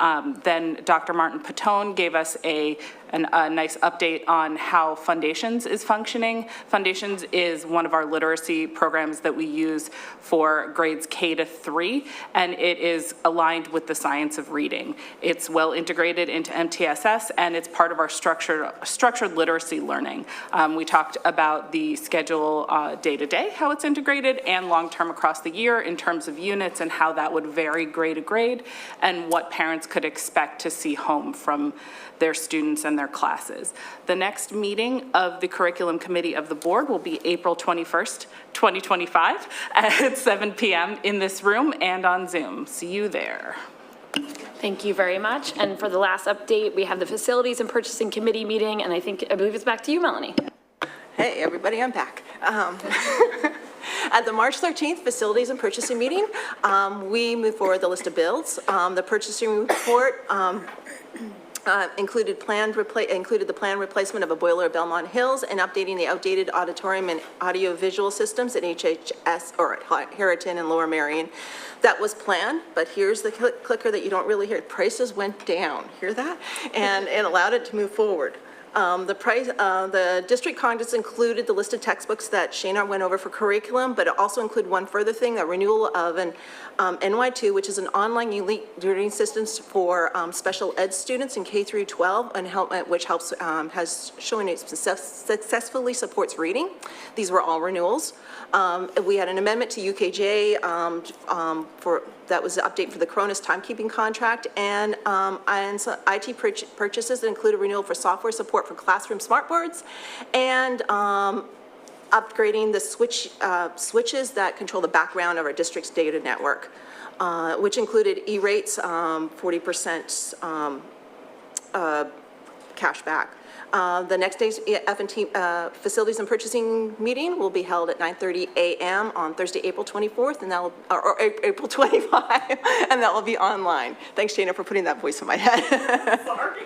Then Dr. Martin Patone gave us a nice update on how Foundations is functioning. Foundations is one of our literacy programs that we use for grades K to 3, and it is aligned with the science of reading. It's well integrated into MTSS, and it's part of our structured literacy learning. We talked about the schedule day-to-day, how it's integrated, and long-term across the year in terms of units and how that would vary grade to grade, and what parents could expect to see home from their students and their classes. The next meeting of the curriculum committee of the board will be April 21st, 2025 at 7 p.m. in this room and on Zoom. See you there. Thank you very much. And for the last update, we have the facilities and purchasing committee meeting, and I believe it's back to you, Melanie. Hey, everybody, I'm back. At the March 13th Facilities and Purchasing meeting, we moved forward the list of bills. The purchasing report included the planned replacement of a boiler at Belmont Hills and updating the outdated auditorium and audiovisual systems at HHS or at Harriton and Lower Merion. That was planned, but here's the clicker that you don't really hear. Prices went down. Hear that? And it allowed it to move forward. The district congress included the list of textbooks that Shana went over for curriculum, but it also included one further thing, a renewal of an NY2, which is an online learning system for special ed students in K through 12, and which has shown it successfully supports reading. These were all renewals. We had an amendment to UKJ that was an update for the Cronus timekeeping contract, and some IT purchases that include a renewal for software support for classroom smartboards, and upgrading the switches that control the background of our district's data network, which included E-rates, 40% cash back. The next day's F&T Facilities and Purchasing meeting will be held at 9:30 a.m. on Thursday, April 24th, and or April 25, and that will be online. Thanks, Shana, for putting that voice in my head. Sorry.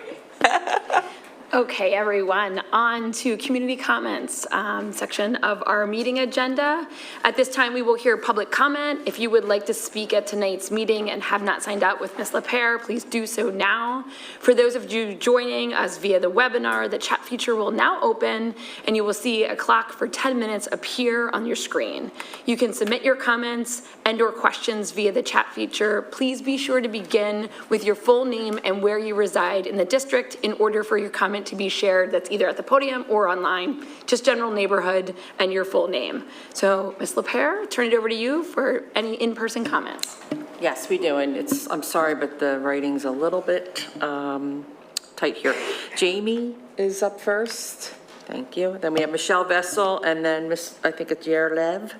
Okay, everyone, on to community comments section of our meeting agenda. At this time, we will hear public comment. If you would like to speak at tonight's meeting and have not signed up with Ms. LaPere, please do so now. For those of you joining us via the webinar, the chat feature will now open, and you will see a clock for 10 minutes appear on your screen. You can submit your comments and/or questions via the chat feature. Please be sure to begin with your full name and where you reside in the district in order for your comment to be shared. That's either at the podium or online, just general neighborhood and your full name. So Ms. LaPere, turn it over to you for any in-person comments. Yes, we do, and I'm sorry, but the writing's a little bit tight here. Jamie is up first. Thank you. Then we have Michelle Vessel, and then I think it's Yerlev.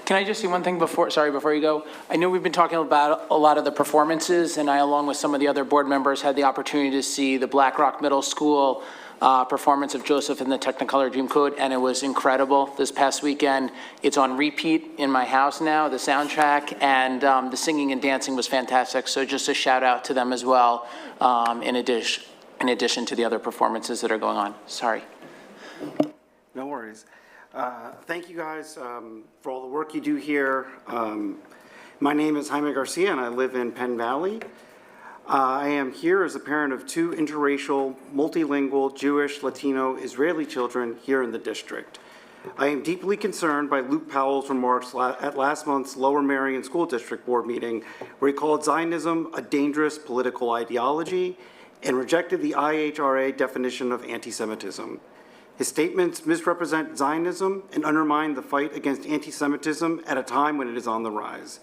Can I just say one thing before you go? I know we've been talking about a lot of the performances, and I, along with some of the other board members, had the opportunity to see the Black Rock Middle School performance of Joseph in the Technicolor Dreamcoat, and it was incredible this past weekend. It's on repeat in my house now, the soundtrack, and the singing and dancing was fantastic. So just a shout out to them as well, in addition to the other performances that are going on. Sorry. No worries. Thank you guys for all the work you do here. My name is Jaime Garcia, and I live in Penn Valley. I am here as a parent of 2 interracial, multilingual, Jewish, Latino, Israeli children here in the district. I am deeply concerned by Luke Powell's remarks at last month's Lower Merion School District Board meeting, where he called Zionism a dangerous political ideology and rejected the IHRA definition of anti-Semitism. His statements misrepresent Zionism and undermine the fight against anti-Semitism at a time when it is on the rise.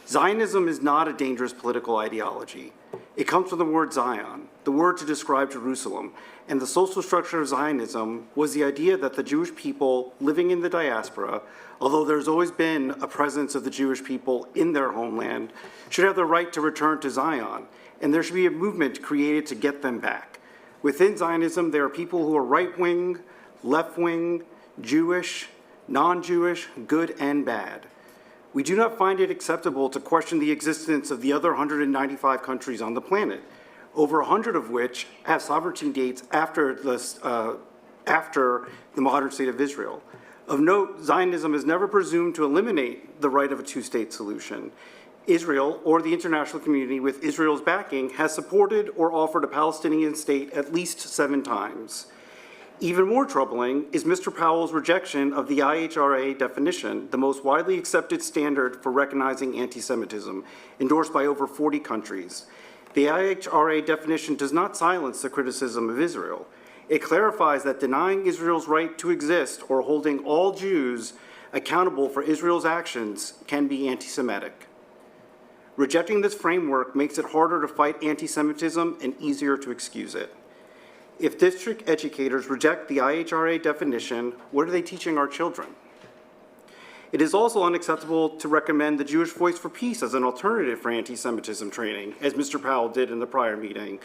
Zionism is not a dangerous political ideology. It comes from the word Zion, the word to describe Jerusalem, and the social structure of Zionism was the idea that the Jewish people living in the diaspora, although there's always been a presence of the Jewish people in their homeland, should have the right to return to Zion, and there should be a movement created to get them back. Within Zionism, there are people who are right-wing, left-wing, Jewish, non-Jewish, good and bad. We do not find it acceptable to question the existence of the other 195 countries on the planet, over 100 of which have sovereignty dates after the modern state of Israel. Of note, Zionism has never presumed to eliminate the right of a two-state solution. Israel, or the international community with Israel's backing, has supported or offered a Palestinian state at least 7 times. Even more troubling is Mr. Powell's rejection of the IHRA definition, the most widely accepted standard for recognizing anti-Semitism, endorsed by over 40 countries. The IHRA definition does not silence the criticism of Israel. It clarifies that denying Israel's right to exist or holding all Jews accountable for Israel's actions can be anti-Semitic. Rejecting this framework makes it harder to fight anti-Semitism and easier to excuse it. If district educators reject the IHRA definition, what are they teaching our children? It is also unacceptable to recommend the Jewish Voice for Peace as an alternative for anti-Semitism training, as Mr. Powell did in the prior meeting.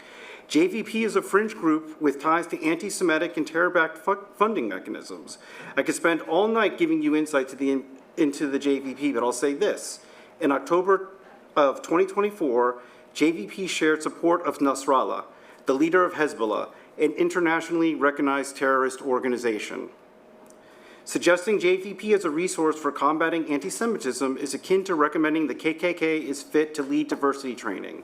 JVP is a fringe group with ties to anti-Semitic and terror-backed funding mechanisms. I could spend all night giving you insight into the JVP, but I'll say this. In October of 2024, JVP shared support of Nasrallah, the leader of Hezbollah, an internationally recognized terrorist organization. Suggesting JVP as a resource for combating anti-Semitism is akin to recommending the KKK is fit to lead diversity training.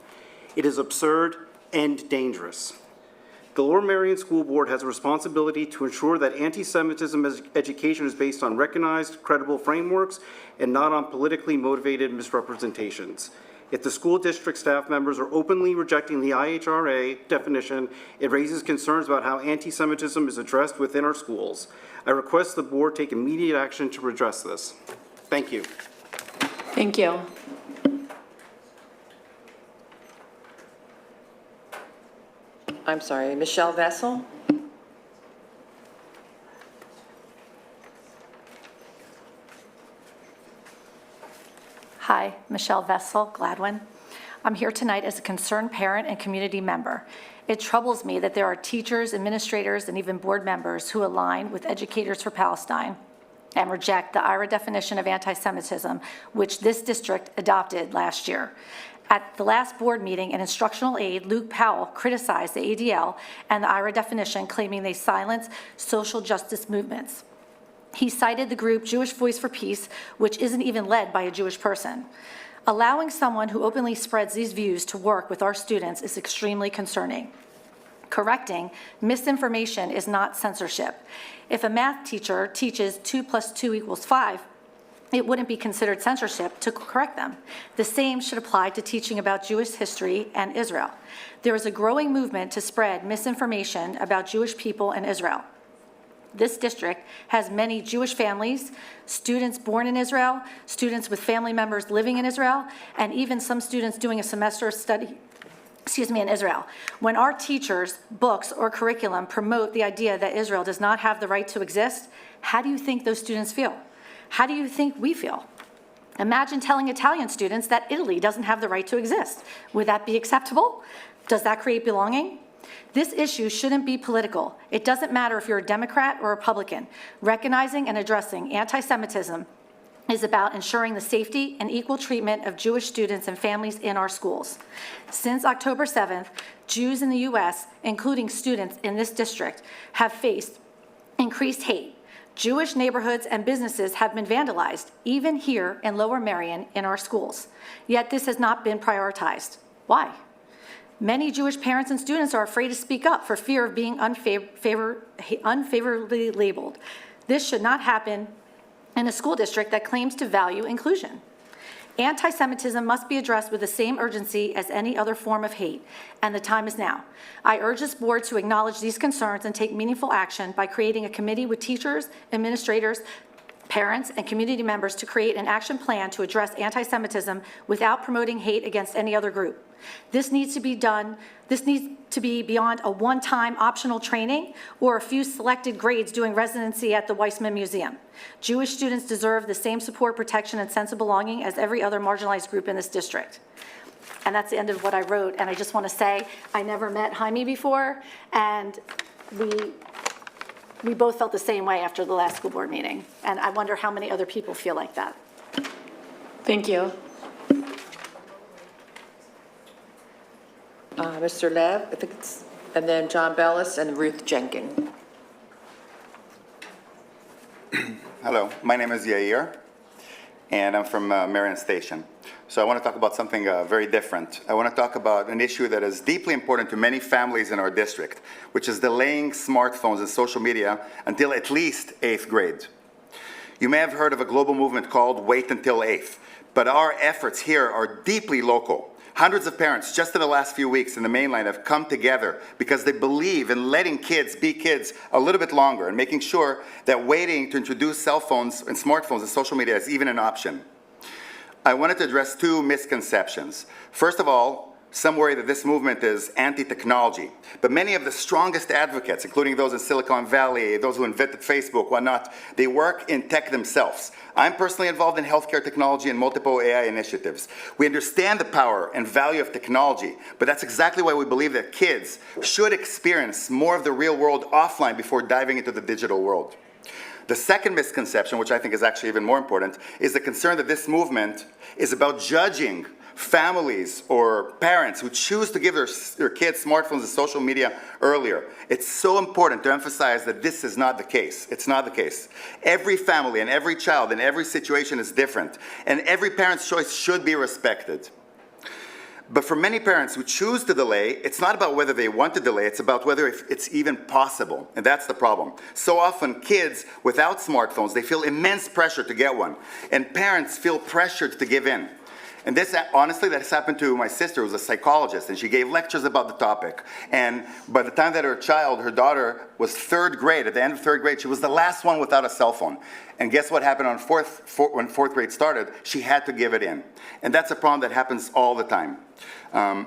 It is absurd and dangerous. The Lower Merion School Board has a responsibility to ensure that anti-Semitism education is based on recognized, credible frameworks and not on politically motivated misrepresentations. If the school district staff members are openly rejecting the IHRA definition, it raises concerns about how anti-Semitism is addressed within our schools. I request the board take immediate action to redress this. Thank you. Thank you. I'm sorry, Michelle Vessel? Hi, Michelle Vessel, Gladwin. I'm here tonight as a concerned parent and community member. It troubles me that there are teachers, administrators, and even board members who align with Educators for Palestine and reject the IHRA definition of anti-Semitism, which this district adopted last year. At the last board meeting, an instructional aide, Luke Powell, criticized the ADL and the IHRA definition, claiming they silence social justice movements. He cited the group Jewish Voice for Peace, which isn't even led by a Jewish person. Allowing someone who openly spreads these views to work with our students is extremely concerning. Correcting misinformation is not censorship. If a math teacher teaches 2 + 2 = 5, it wouldn't be considered censorship to correct them. The same should apply to teaching about Jewish history and Israel. There is a growing movement to spread misinformation about Jewish people and Israel. This district has many Jewish families, students born in Israel, students with family members living in Israel, and even some students doing a semester of study in Israel. When our teachers, books, or curriculum promote the idea that Israel does not have the right to exist, how do you think those students feel? How do you think we feel? Imagine telling Italian students that Italy doesn't have the right to exist. Would that be acceptable? Does that create belonging? This issue shouldn't be political. It doesn't matter if you're a Democrat or Republican. Recognizing and addressing anti-Semitism is about ensuring the safety and equal treatment of Jewish students and families in our schools. Since October 7th, Jews in the U.S., including students in this district, have faced increased hate. Jewish neighborhoods and businesses have been vandalized, even here in Lower Merion in our schools. Yet this has not been prioritized. Why? Many Jewish parents and students are afraid to speak up for fear of being unfavorably labeled. This should not happen in a school district that claims to value inclusion. Anti-Semitism must be addressed with the same urgency as any other form of hate, and the time is now. I urge this board to acknowledge these concerns and take meaningful action by creating a committee with teachers, administrators, parents, and community members to create an action plan to address anti-Semitism without promoting hate against any other group. This needs to be beyond a one-time optional training or a few selected grades doing residency at the Weissman Museum. Jewish students deserve the same support, protection, and sense of belonging as every other marginalized group in this district. And that's the end of what I wrote. And I just want to say, I never met Jaime before, and we both felt the same way after the last school board meeting. And I wonder how many other people feel like that. Thank you. Mr. Lev, I think it's, and then John Bellis and Ruth Jenkins. Hello, my name is Yair, and I'm from Marion Station. So I want to talk about something very different. I want to talk about an issue that is deeply important to many families in our district, which is delaying smartphones and social media until at least 8th grade. You may have heard of a global movement called Wait Until 8th, but our efforts here are deeply local. Hundreds of parents just in the last few weeks in the mainland have come together because they believe in letting kids be kids a little bit longer and making sure that waiting to introduce cell phones and smartphones and social media is even an option. I wanted to address two misconceptions. First of all, some worry that this movement is anti-technology, but many of the strongest advocates, including those in Silicon Valley, those who invented Facebook, whatnot, they work in tech themselves. I'm personally involved in healthcare technology and multiple AI initiatives. We understand the power and value of technology, but that's exactly why we believe that kids should experience more of the real world offline before diving into the digital world. The second misconception, which I think is actually even more important, is the concern that this movement is about judging families or parents who choose to give their kids smartphones and social media earlier. It's so important to emphasize that this is not the case. It's not the case. Every family and every child in every situation is different, and every parent's choice should be respected. But for many parents who choose to delay, it's not about whether they want to delay, it's about whether it's even possible. And that's the problem. So often kids without smartphones, they feel immense pressure to get one. And parents feel pressured to give in. And this, honestly, that's happened to my sister, who's a psychologist, and she gave lectures about the topic. And by the time that her daughter, was third grade, at the end of third grade, she was the last one without a cell phone. And guess what happened on when fourth grade started? She had to give it in. And that's a problem that happens all the time.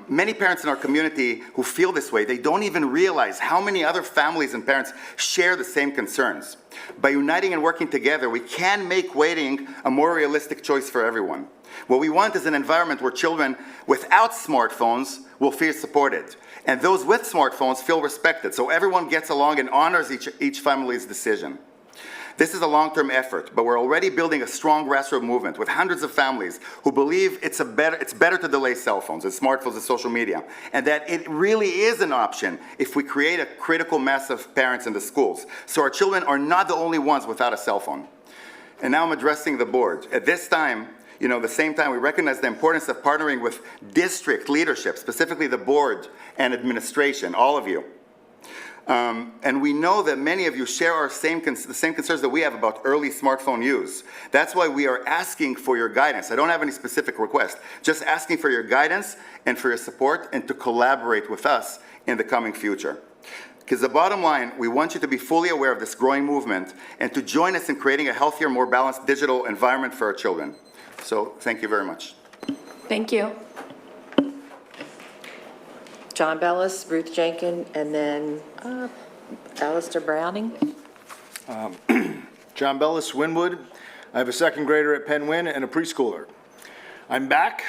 Many parents in our community who feel this way, they don't even realize how many other families and parents share the same concerns. By uniting and working together, we can make waiting a more realistic choice for everyone. What we want is an environment where children without smartphones will feel supported, and those with smartphones feel respected, so everyone gets along and honors each family's decision. This is a long-term effort, but we're already building a strong grassroots movement with hundreds of families who believe it's better to delay cell phones and smartphones and social media, and that it really is an option if we create a critical mass of parents in the schools, so our children are not the only ones without a cell phone. And now I'm addressing the board. At this time, the same time, we recognize the importance of partnering with district leadership, specifically the board and administration, all of you. And we know that many of you share the same concerns that we have about early smartphone use. That's why we are asking for your guidance. I don't have any specific request, just asking for your guidance and for your support and to collaborate with us in the coming future. Because the bottom line, we want you to be fully aware of this growing movement and to join us in creating a healthier, more balanced digital environment for our children. So thank you very much. Thank you. John Bellis, Ruth Jenkins, and then Alistair Browning. John Bellis, Wynwood. I have a second grader at Penn Wyn and a preschooler. I'm back.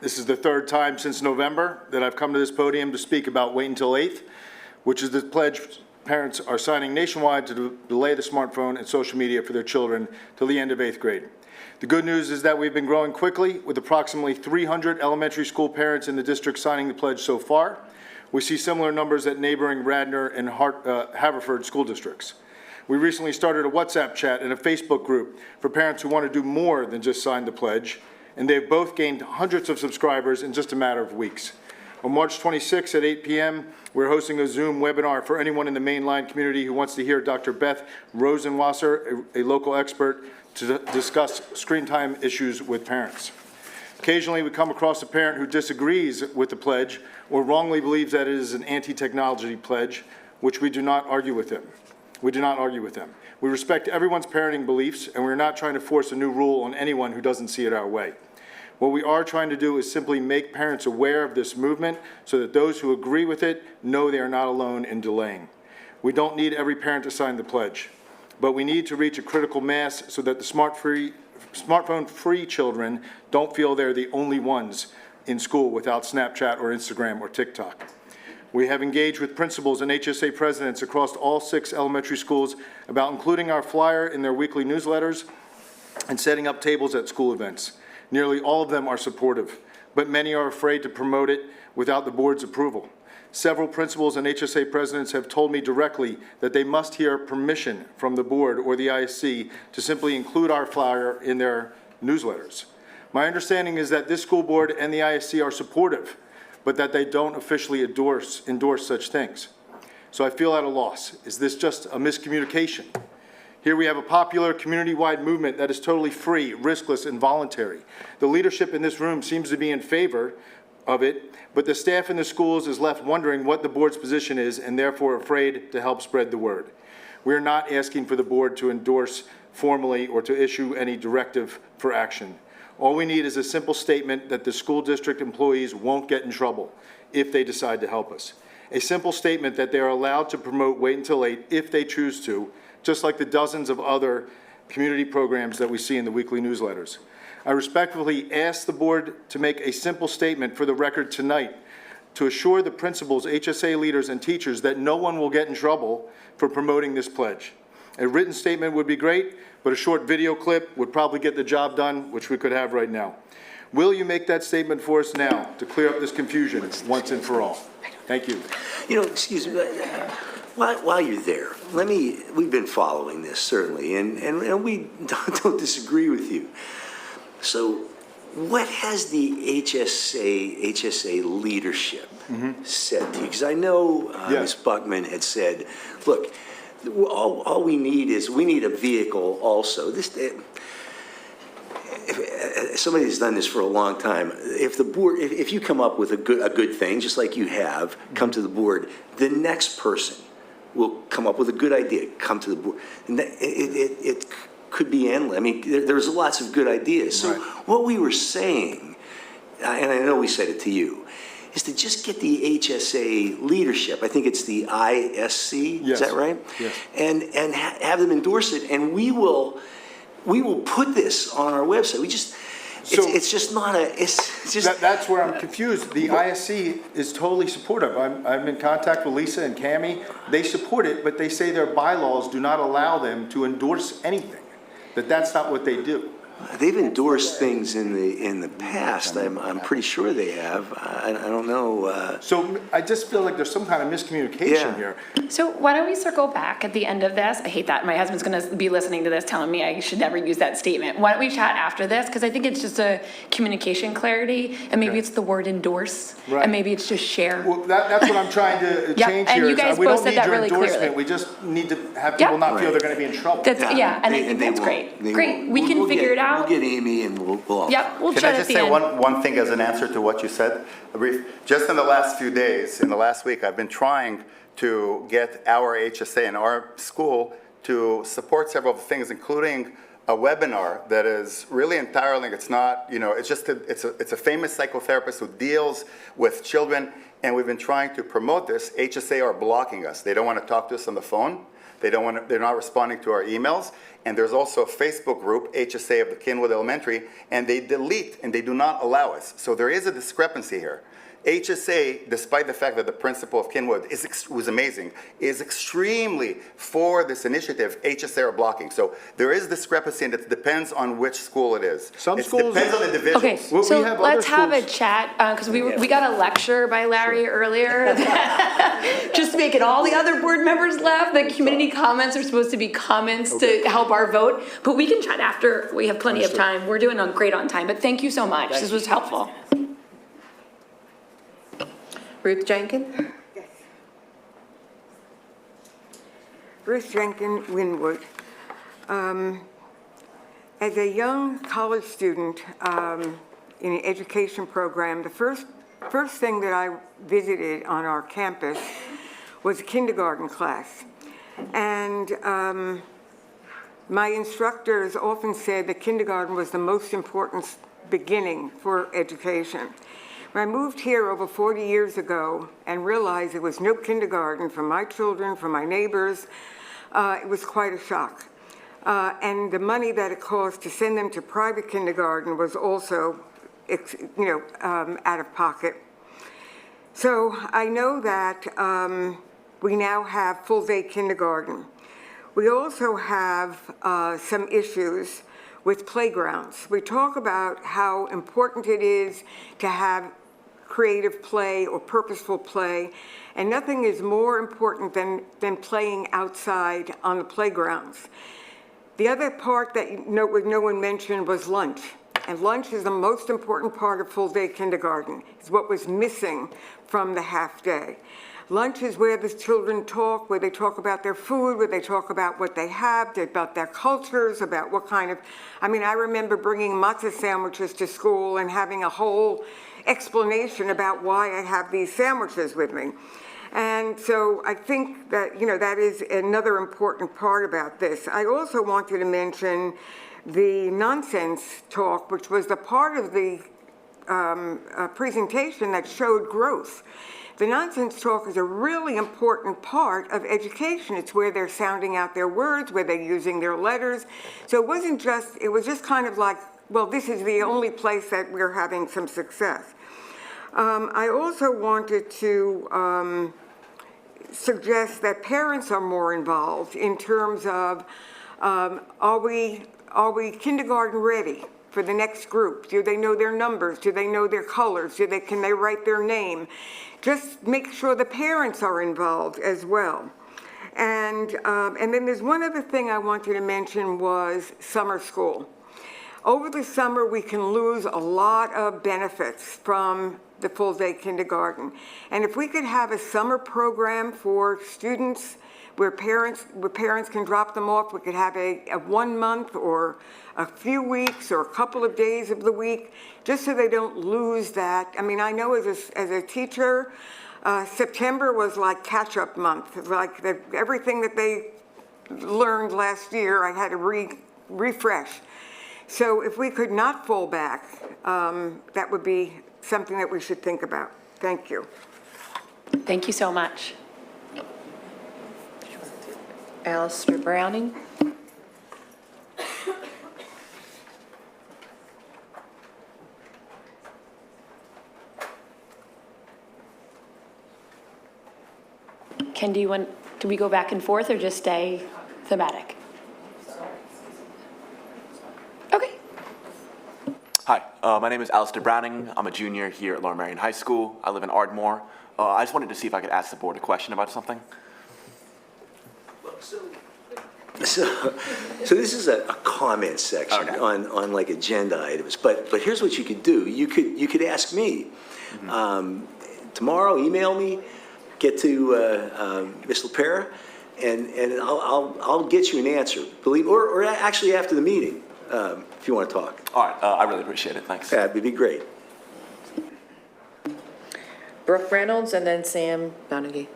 This is the third time since November that I've come to this podium to speak about Wait Until 8th, which is the pledge parents are signing nationwide to delay the smartphone and social media for their children till the end of 8th grade. The good news is that we've been growing quickly with approximately 300 elementary school parents in the district signing the pledge so far. We see similar numbers at neighboring Radnor and Haverford school districts. We recently started a WhatsApp chat and a Facebook group for parents who want to do more than just sign the pledge, and they've both gained hundreds of subscribers in just a matter of weeks. On March 26 at 8 p.m., we're hosting a Zoom webinar for anyone in the mainline community who wants to hear Dr. Beth Rosenwasser, a local expert, to discuss screen time issues with parents. Occasionally, we come across a parent who disagrees with the pledge or wrongly believes that it is an anti-technology pledge, which we do not argue with them. We do not argue with them. We respect everyone's parenting beliefs, and we're not trying to force a new rule on anyone who doesn't see it our way. What we are trying to do is simply make parents aware of this movement so that those who agree with it know they are not alone in delaying. We don't need every parent to sign the pledge, but we need to reach a critical mass so that the smartphone-free children don't feel they're the only ones in school without Snapchat or Instagram or TikTok. We have engaged with principals and HSA presidents across all 6 elementary schools about including our flyer in their weekly newsletters and setting up tables at school events. Nearly all of them are supportive, but many are afraid to promote it without the board's approval. Several principals and HSA presidents have told me directly that they must hear permission from the board or the ISC to simply include our flyer in their newsletters. My understanding is that this school board and the ISC are supportive, but that they don't officially endorse such things. So I feel at a loss. Is this just a miscommunication? Here we have a popular community-wide movement that is totally free, riskless, and voluntary. The leadership in this room seems to be in favor of it, but the staff in the schools is left wondering what the board's position is and therefore afraid to help spread the word. We are not asking for the board to endorse formally or to issue any directive for action. All we need is a simple statement that the school district employees won't get in trouble if they decide to help us. A simple statement that they are allowed to promote Wait Until 8 if they choose to, just like the dozens of other community programs that we see in the weekly newsletters. I respectfully ask the board to make a simple statement for the record tonight to assure the principals, HSA leaders, and teachers that no one will get in trouble for promoting this pledge. A written statement would be great, but a short video clip would probably get the job done, which we could have right now. Will you make that statement for us now to clear up this confusion once and for all? Thank you. Excuse me, while you're there, we've been following this, certainly, and we don't disagree with you. So what has the HSA leadership said to you? Because I know Ms. Buckman had said, look, all we need is, we need a vehicle also. Somebody who's done this for a long time, if the board, if you come up with a good thing, just like you have, come to the board, the next person will come up with a good idea, come to the board. And it could be endless. I mean, there's lots of good ideas. So what we were saying, and I know we said it to you, is to just get the HSA leadership. I think it's the ISC, is that right? Yes. And have them endorse it, and we will put this on our website. It's just not a, it's just. That's where I'm confused. The ISC is totally supportive. I'm in contact with Lisa and Cammie. They support it, but they say their bylaws do not allow them to endorse anything, that's not what they do. They've endorsed things in the past. I'm pretty sure they have. I don't know. So I just feel like there's some kind of miscommunication here. So why don't we circle back at the end of this? I hate that. My husband's going to be listening to this telling me I should never use that statement. Why don't we chat after this? Because I think it's just a communication clarity, and maybe it's the word endorse, and maybe it's just share. Well, that's what I'm trying to change and here. you guys We both don't said need that your really endorsement. clearly. We just need to have people not feel they're going to be in trouble. That's, and I think that's great. Great, we can figure it out. We'll get Amy and we'll all. Yep, we'll Can chat I at just the say end. one thing as an answer to what you said? A brief. Just in the last few days, in the last week, I've been trying to get our HSA and our school to support several things, including a webinar that is really entirely, it's not, it's just, it's a famous psychotherapist who deals with children, and we've been trying to promote this. HSA are blocking us. They don't want to talk to us on the phone. They're not responding to our emails. And there's also a Facebook group, HSA of the Kinwood Elementary, and they delete and they do not allow us. So there is a discrepancy here. HSA, despite the fact that the principal of Kinwood was amazing, is extremely for this initiative. HSA are blocking. So there is discrepancy, and it depends on which school it is. It depends on individuals. Okay, so let's have a chat, because we got a lecture by Larry earlier, just making all the other board members laugh. The community comments are supposed to be comments to help our vote, but we can chat after. We have plenty of time. We're doing great on time, but thank you so much. This was helpful. Ruth Jenkins? Yes. Ruth Jenkins, Wynwood. As a young college student in an education program, the first thing that I visited on our campus was a kindergarten class. And my instructors often said that kindergarten was the most important beginning for education. When I moved here over 40 years ago and realized there was no kindergarten for my children, for my neighbors, it was quite a shock. And the money that it cost to send them to private kindergarten was also, out of pocket. So I know that we now have full-day kindergarten. We also have some issues with playgrounds. We talk about how important it is to have creative play or purposeful play, and nothing is more important than playing outside on the playgrounds. The other part that no one mentioned was lunch, and lunch is the most important part of full-day kindergarten. It's what was missing from the half-day. Lunch is where the children talk, where they talk about their food, where they talk about what they have, about their cultures, about what kind of, I remember bringing matzah sandwiches to school and having a whole explanation about why I have these sandwiches with me. And so I think that, that is another important part about this. I also wanted to mention the nonsense talk, which was the part of the presentation that showed growth. The nonsense talk is a really important part of education. It's where they're sounding out their words, where they're using their letters. So it was just kind of like, well, this is the only place that we're having some success. I also wanted to suggest that parents are more involved in terms of, are we kindergarten ready for the next group? Do they know their numbers? Do they know their colors? Can they write their name? Just make sure the parents are involved as well. And then there's one other thing I wanted to mention was summer school. over the summer, we can lose a lot of benefits from the full-day kindergarten. And if we could have a summer program for students where parents can drop them off, we could have a 1 month or a few weeks or a couple of days of the week, just so they don't lose that. I mean, I know as a teacher, September was like catch-up month. It's like everything that they learned last year, I had to refresh. So if we could not fall back, that would be something that we should think about. Thank you. Thank you so much. Alistair Browning? Ken, do we go back and forth or just stay thematic? Okay. Hi, my name is Alistair Browning. I'm a junior here at Lower Merion High School. I live in Ardmore. I just wanted to see if I could ask the board a question about something. So this is a comment section on like agenda items, but here's what you could do. You could ask me. Tomorrow, email me, get to Ms. LaPera, and I'll get you an answer. Or actually after the meeting, if you want to talk. All right, I really appreciate it. Thanks. That'd be great. Brooke Reynolds and then Sam Donaghy.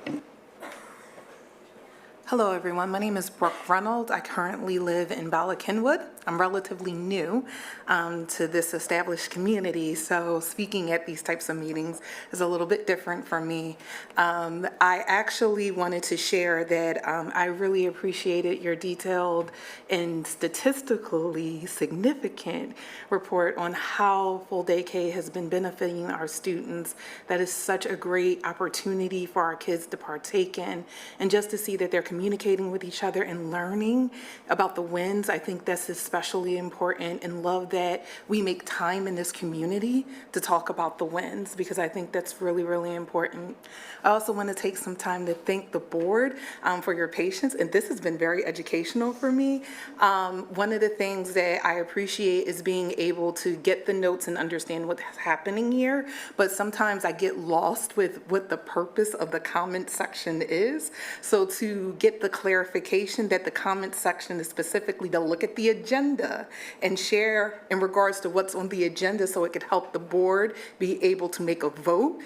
Hello, everyone. My name is Brooke Reynolds. I currently live in Bala Cynwyd. I'm relatively new to this established community, so speaking at these types of meetings is a little bit different for me. I actually wanted to share that I really appreciated your detailed and statistically significant report on how full day K has been benefiting our students. That is such a great opportunity for our kids to partake in, and just to see that they're communicating with each other and learning about the wins. I think that's especially important, and love that we make time in this community to talk about the wins, because I think that's really, really important. I also want to take some time to thank the board for your patience, and this has been very educational for me. One of the things that I appreciate is being able to get the notes and understand what's happening here, but sometimes I get lost with what the purpose of the comment section is. So to get the clarification that the comment section is specifically to look at the agenda and share in regards to what's on the agenda so it could help the board be able to make a vote.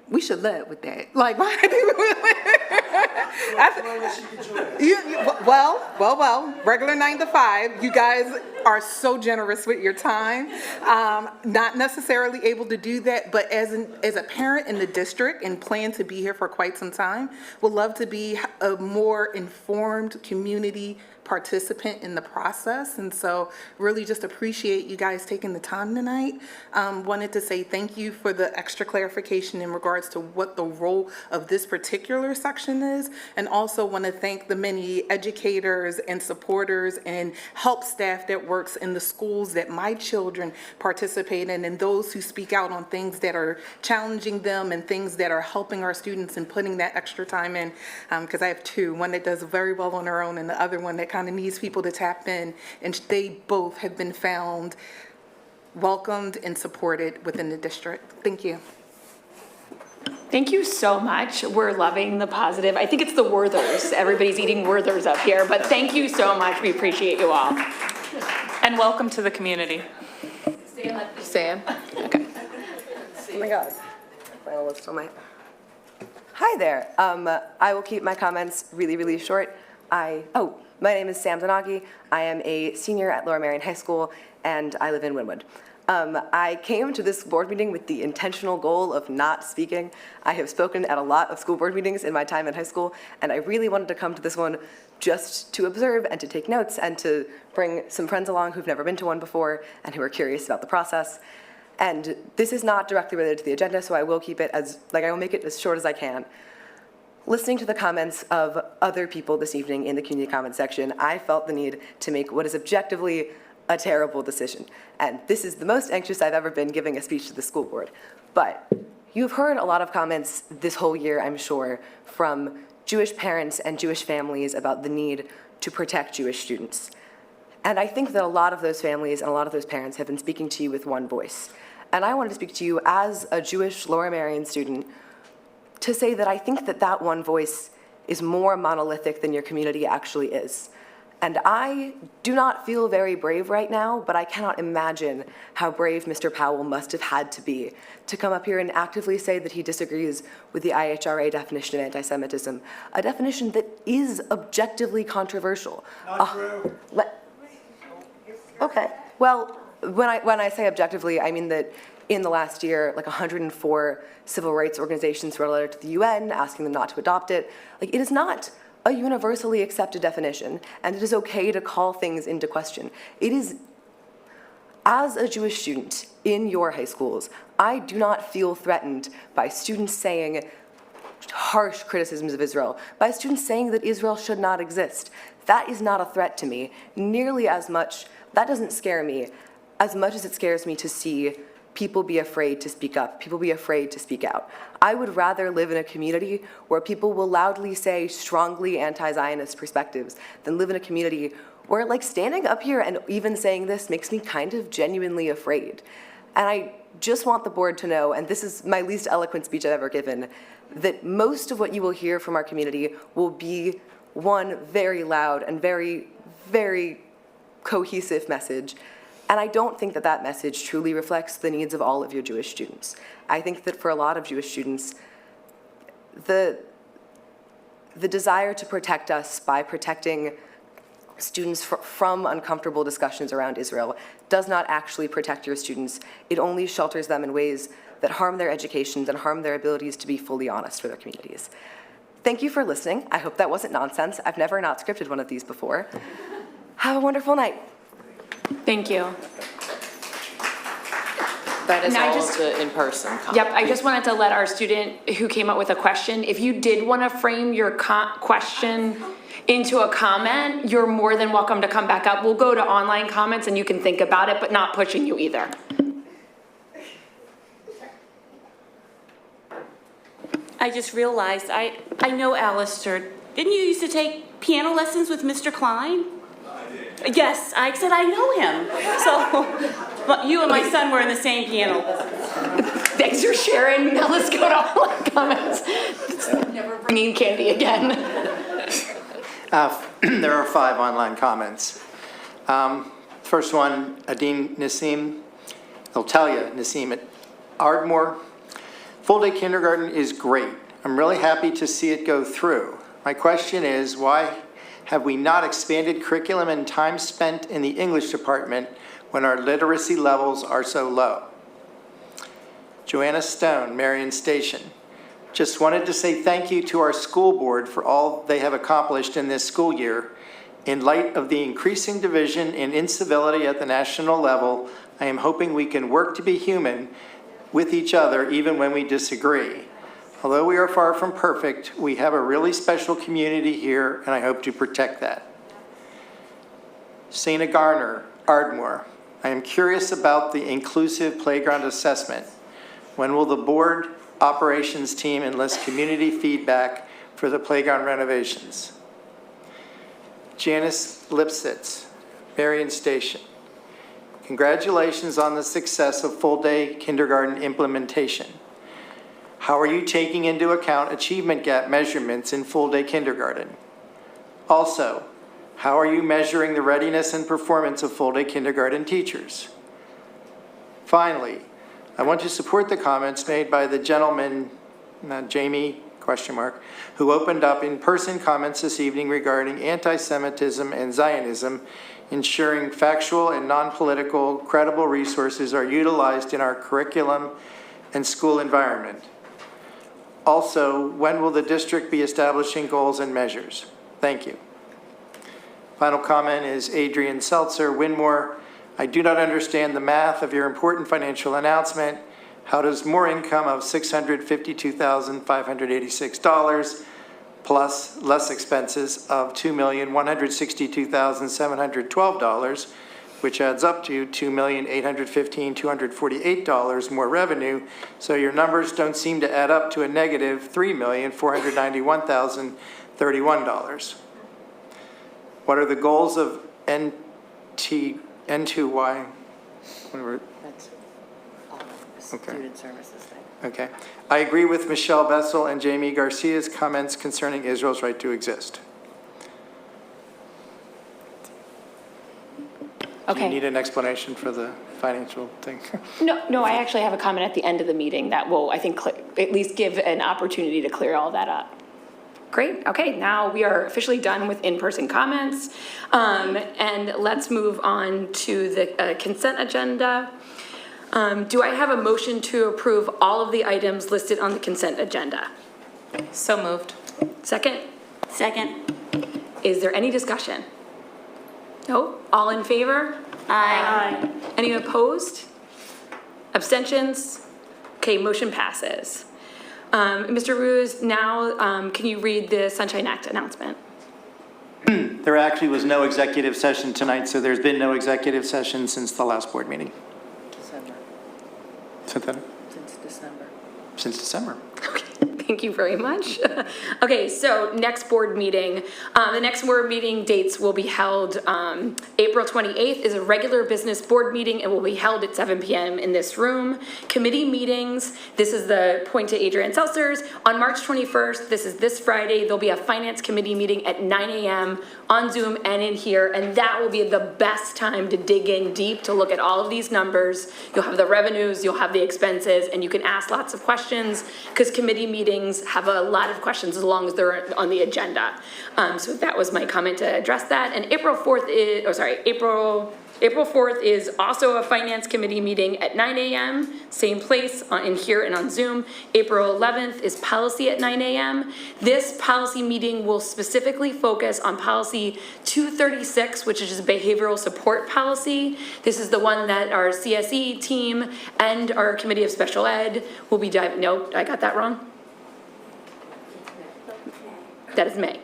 We should lead with that. Like, why do well, regular 9 to 5. You guys are so generous with your time. Not necessarily able to do that, but as a parent in the district and plan to be here for quite some time, would love to be a more informed community participant in the process. And so really just appreciate you guys taking the time tonight. Wanted to say thank you for the extra clarification in regards to what the role of this particular section is, and also want to thank the many educators and supporters and help staff that works in the schools that my children participate in, and those who speak out on things that are challenging them and things that are helping our students and putting that extra time in, because I have two, one that does very well on her own and the other one that kind of needs people to tap in, and they both have been found welcomed and supported within the district. Thank you. Thank you so much. We're loving the positive. I think it's the Werthers. Everybody's eating Werthers up here, but thank you so much. We appreciate you all. And welcome to the community. Sam? Okay. Oh my God. My list on my. Hi there. I will keep my comments really, really short. My name is Sam Donaghy. I am a senior at Lower Merion High School, and I live in Wynwood. I came to this board meeting with the intentional goal of not speaking. I have spoken at a lot of school board meetings in my time in high school, and I really wanted to come to this one just to observe and to take notes and to bring some friends along who've never been to one before and who are curious about the process. And this is not directly related to the agenda, so I will keep it I will make it as short as I can. Listening to the comments of other people this evening in the community comment section, I felt the need to make what is objectively a terrible decision. And this is the most anxious I've ever been giving a speech to the school board. But you've heard a lot of comments this whole year, I'm sure, from Jewish parents and Jewish families about the need to protect Jewish students. And I think that a lot of those families and a lot of those parents have been speaking to you with one voice. And I wanted to speak to you as a Jewish Lower Merion student to say that I think that that one voice is more monolithic than your community actually is. And I do not feel very brave right now, but I cannot imagine how brave Mr. Powell must have had to be to come up here and actively say that he disagrees with the IHRA definition of anti-Semitism, a definition that is objectively controversial. Not true. Okay, well, when I say objectively, I mean that in the last year, like 104 civil rights organizations wrote a letter to the UN asking them not to adopt it. Like, it is not a universally accepted definition, and it is okay to call things into question. It is, as a Jewish student in your high schools, I do not feel threatened by students saying harsh criticisms of Israel, by students saying that Israel should not exist. That is not a threat to me nearly as much. That doesn't scare me as much as it scares me to see people be afraid to speak up, people be afraid to speak out. I would rather live in a community where people will loudly say strongly anti-Zionist perspectives than live in a community where, like, standing up here and even saying this makes me kind of genuinely afraid. And I just want the board to know, and this is my least eloquent speech I've ever given, that most of what you will hear from our community will be one very loud and very, very cohesive message. And I don't think that that message truly reflects the needs of all of your Jewish students. I think that for a lot of Jewish students, the desire to protect us by protecting students from uncomfortable discussions around Israel does not actually protect your students. It only shelters them in ways that harm their educations and harm their abilities to be fully honest for their communities. Thank you for listening. I hope that wasn't nonsense. I've never not scripted one of these before. Have a wonderful night. Thank you. That is And I all just- of the in-person comment. Yep, I just wanted to let our student who came up with a question, if you did want to frame your question into a comment, you're more than welcome to come back up. We'll go to online comments and you can think about it, but not pushing you either. I just realized, I know Alistair. Didn't you used to take piano lessons with Mr. Klein? I did. Yes, I said I know him. So, but you and my son were in the same piano lessons. Thanks for sharing. Now let's go to online comments. Never bringing candy again. There are 5 online comments. First one, Adine Nassim. I'll tell you, Nassim, at Ardmore, full-day kindergarten is great. I'm really happy to see it go through. My question is, why have we not expanded curriculum and time spent in the English department when our literacy levels are so low? Joanna Stone, Marion Station. Just wanted to say thank you to our school board for all they have accomplished in this school year. In light of the increasing division and incivility at the national level, I am hoping we can work to be human with each other even when we disagree. Although we are far from perfect, we have a really special community here, and I hope to protect that. Sana Garner, Ardmore. I am curious about the inclusive playground assessment. When will the board operations team enlist community feedback for the playground renovations? Janice Lipsitz, Marion Station. Congratulations on the success of full-day kindergarten implementation. How are you taking into account achievement gap measurements in full-day kindergarten? Also, how are you measuring the readiness and performance of full-day kindergarten teachers? Finally, I want to support the comments made by the gentleman, Jamie, who opened up in-person comments this evening regarding anti-Semitism and Zionism, ensuring factual and non-political credible resources are utilized in our curriculum and school environment. Also, when will the district be establishing goals and measures? Thank you. Final comment is Adrian Seltzer, Winmore. I do not understand the math of your important financial announcement. How does more income of $652,586 plus less expenses of $2,162,712, which adds up to $2,815,248 more revenue, so your numbers don't seem to add up to a negative $3,491,031. What are the goals of N2Y, whatever. That's Okay. student services thing. Okay. I agree with Michelle Vessel and Jamie Garcia's comments concerning Israel's right to exist. Do you need Okay. an explanation for the financial thing? No, I actually have a comment at the end of the meeting that will, I think, at least give an opportunity to clear all that up. Great, okay, now we are officially done with in-person comments. And let's move on to the consent agenda. Do I have a motion to approve all of the items listed on the consent agenda? So moved. Second? Second. Is there any discussion? No? All in favor? Aye. Any opposed? Abstentions? Okay, motion passes. Mr. Ruse, now can you read the Sunshine Act announcement? There actually was no executive session tonight, so there's been no executive session since the last board meeting. December, Since December. Since December. Thank you very much. Okay, so next board meeting. The next board meeting dates will be held, April 28th is a regular business board meeting and will be held at 7 p.m. in this room. Committee meetings, this is the point to Adrian Seltzer's. On March 21st, this is this Friday, there'll be a finance committee meeting at 9 a.m. on Zoom and in here, and that will be the best time to dig in deep to look at all of these numbers. You'll have the revenues, you'll have the expenses, and you can ask lots of questions because committee meetings have a lot of questions as long as they're on the agenda. So that was my comment to address that. And April 4th is also a finance committee meeting at 9 a.m., same place in here and on Zoom. April 11th is policy at 9 a.m. This policy meeting will specifically focus on policy 236, which is behavioral support policy. This is the one that our CSE team and our committee of special ed will be diving. No, I got that wrong. That is May.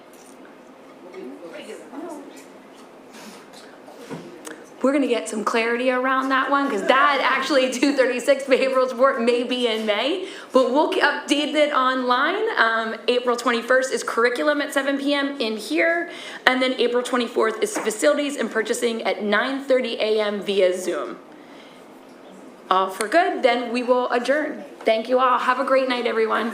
We're gonna get some clarity around that one, because that actually 236 behavioral support may be in May, but we'll update it online. April 21st is curriculum at 7 p.m. in here, and then April 24th is facilities and purchasing at 9:30 a.m. via Zoom. All for good, then we will adjourn. Thank you all. Have a great night, everyone.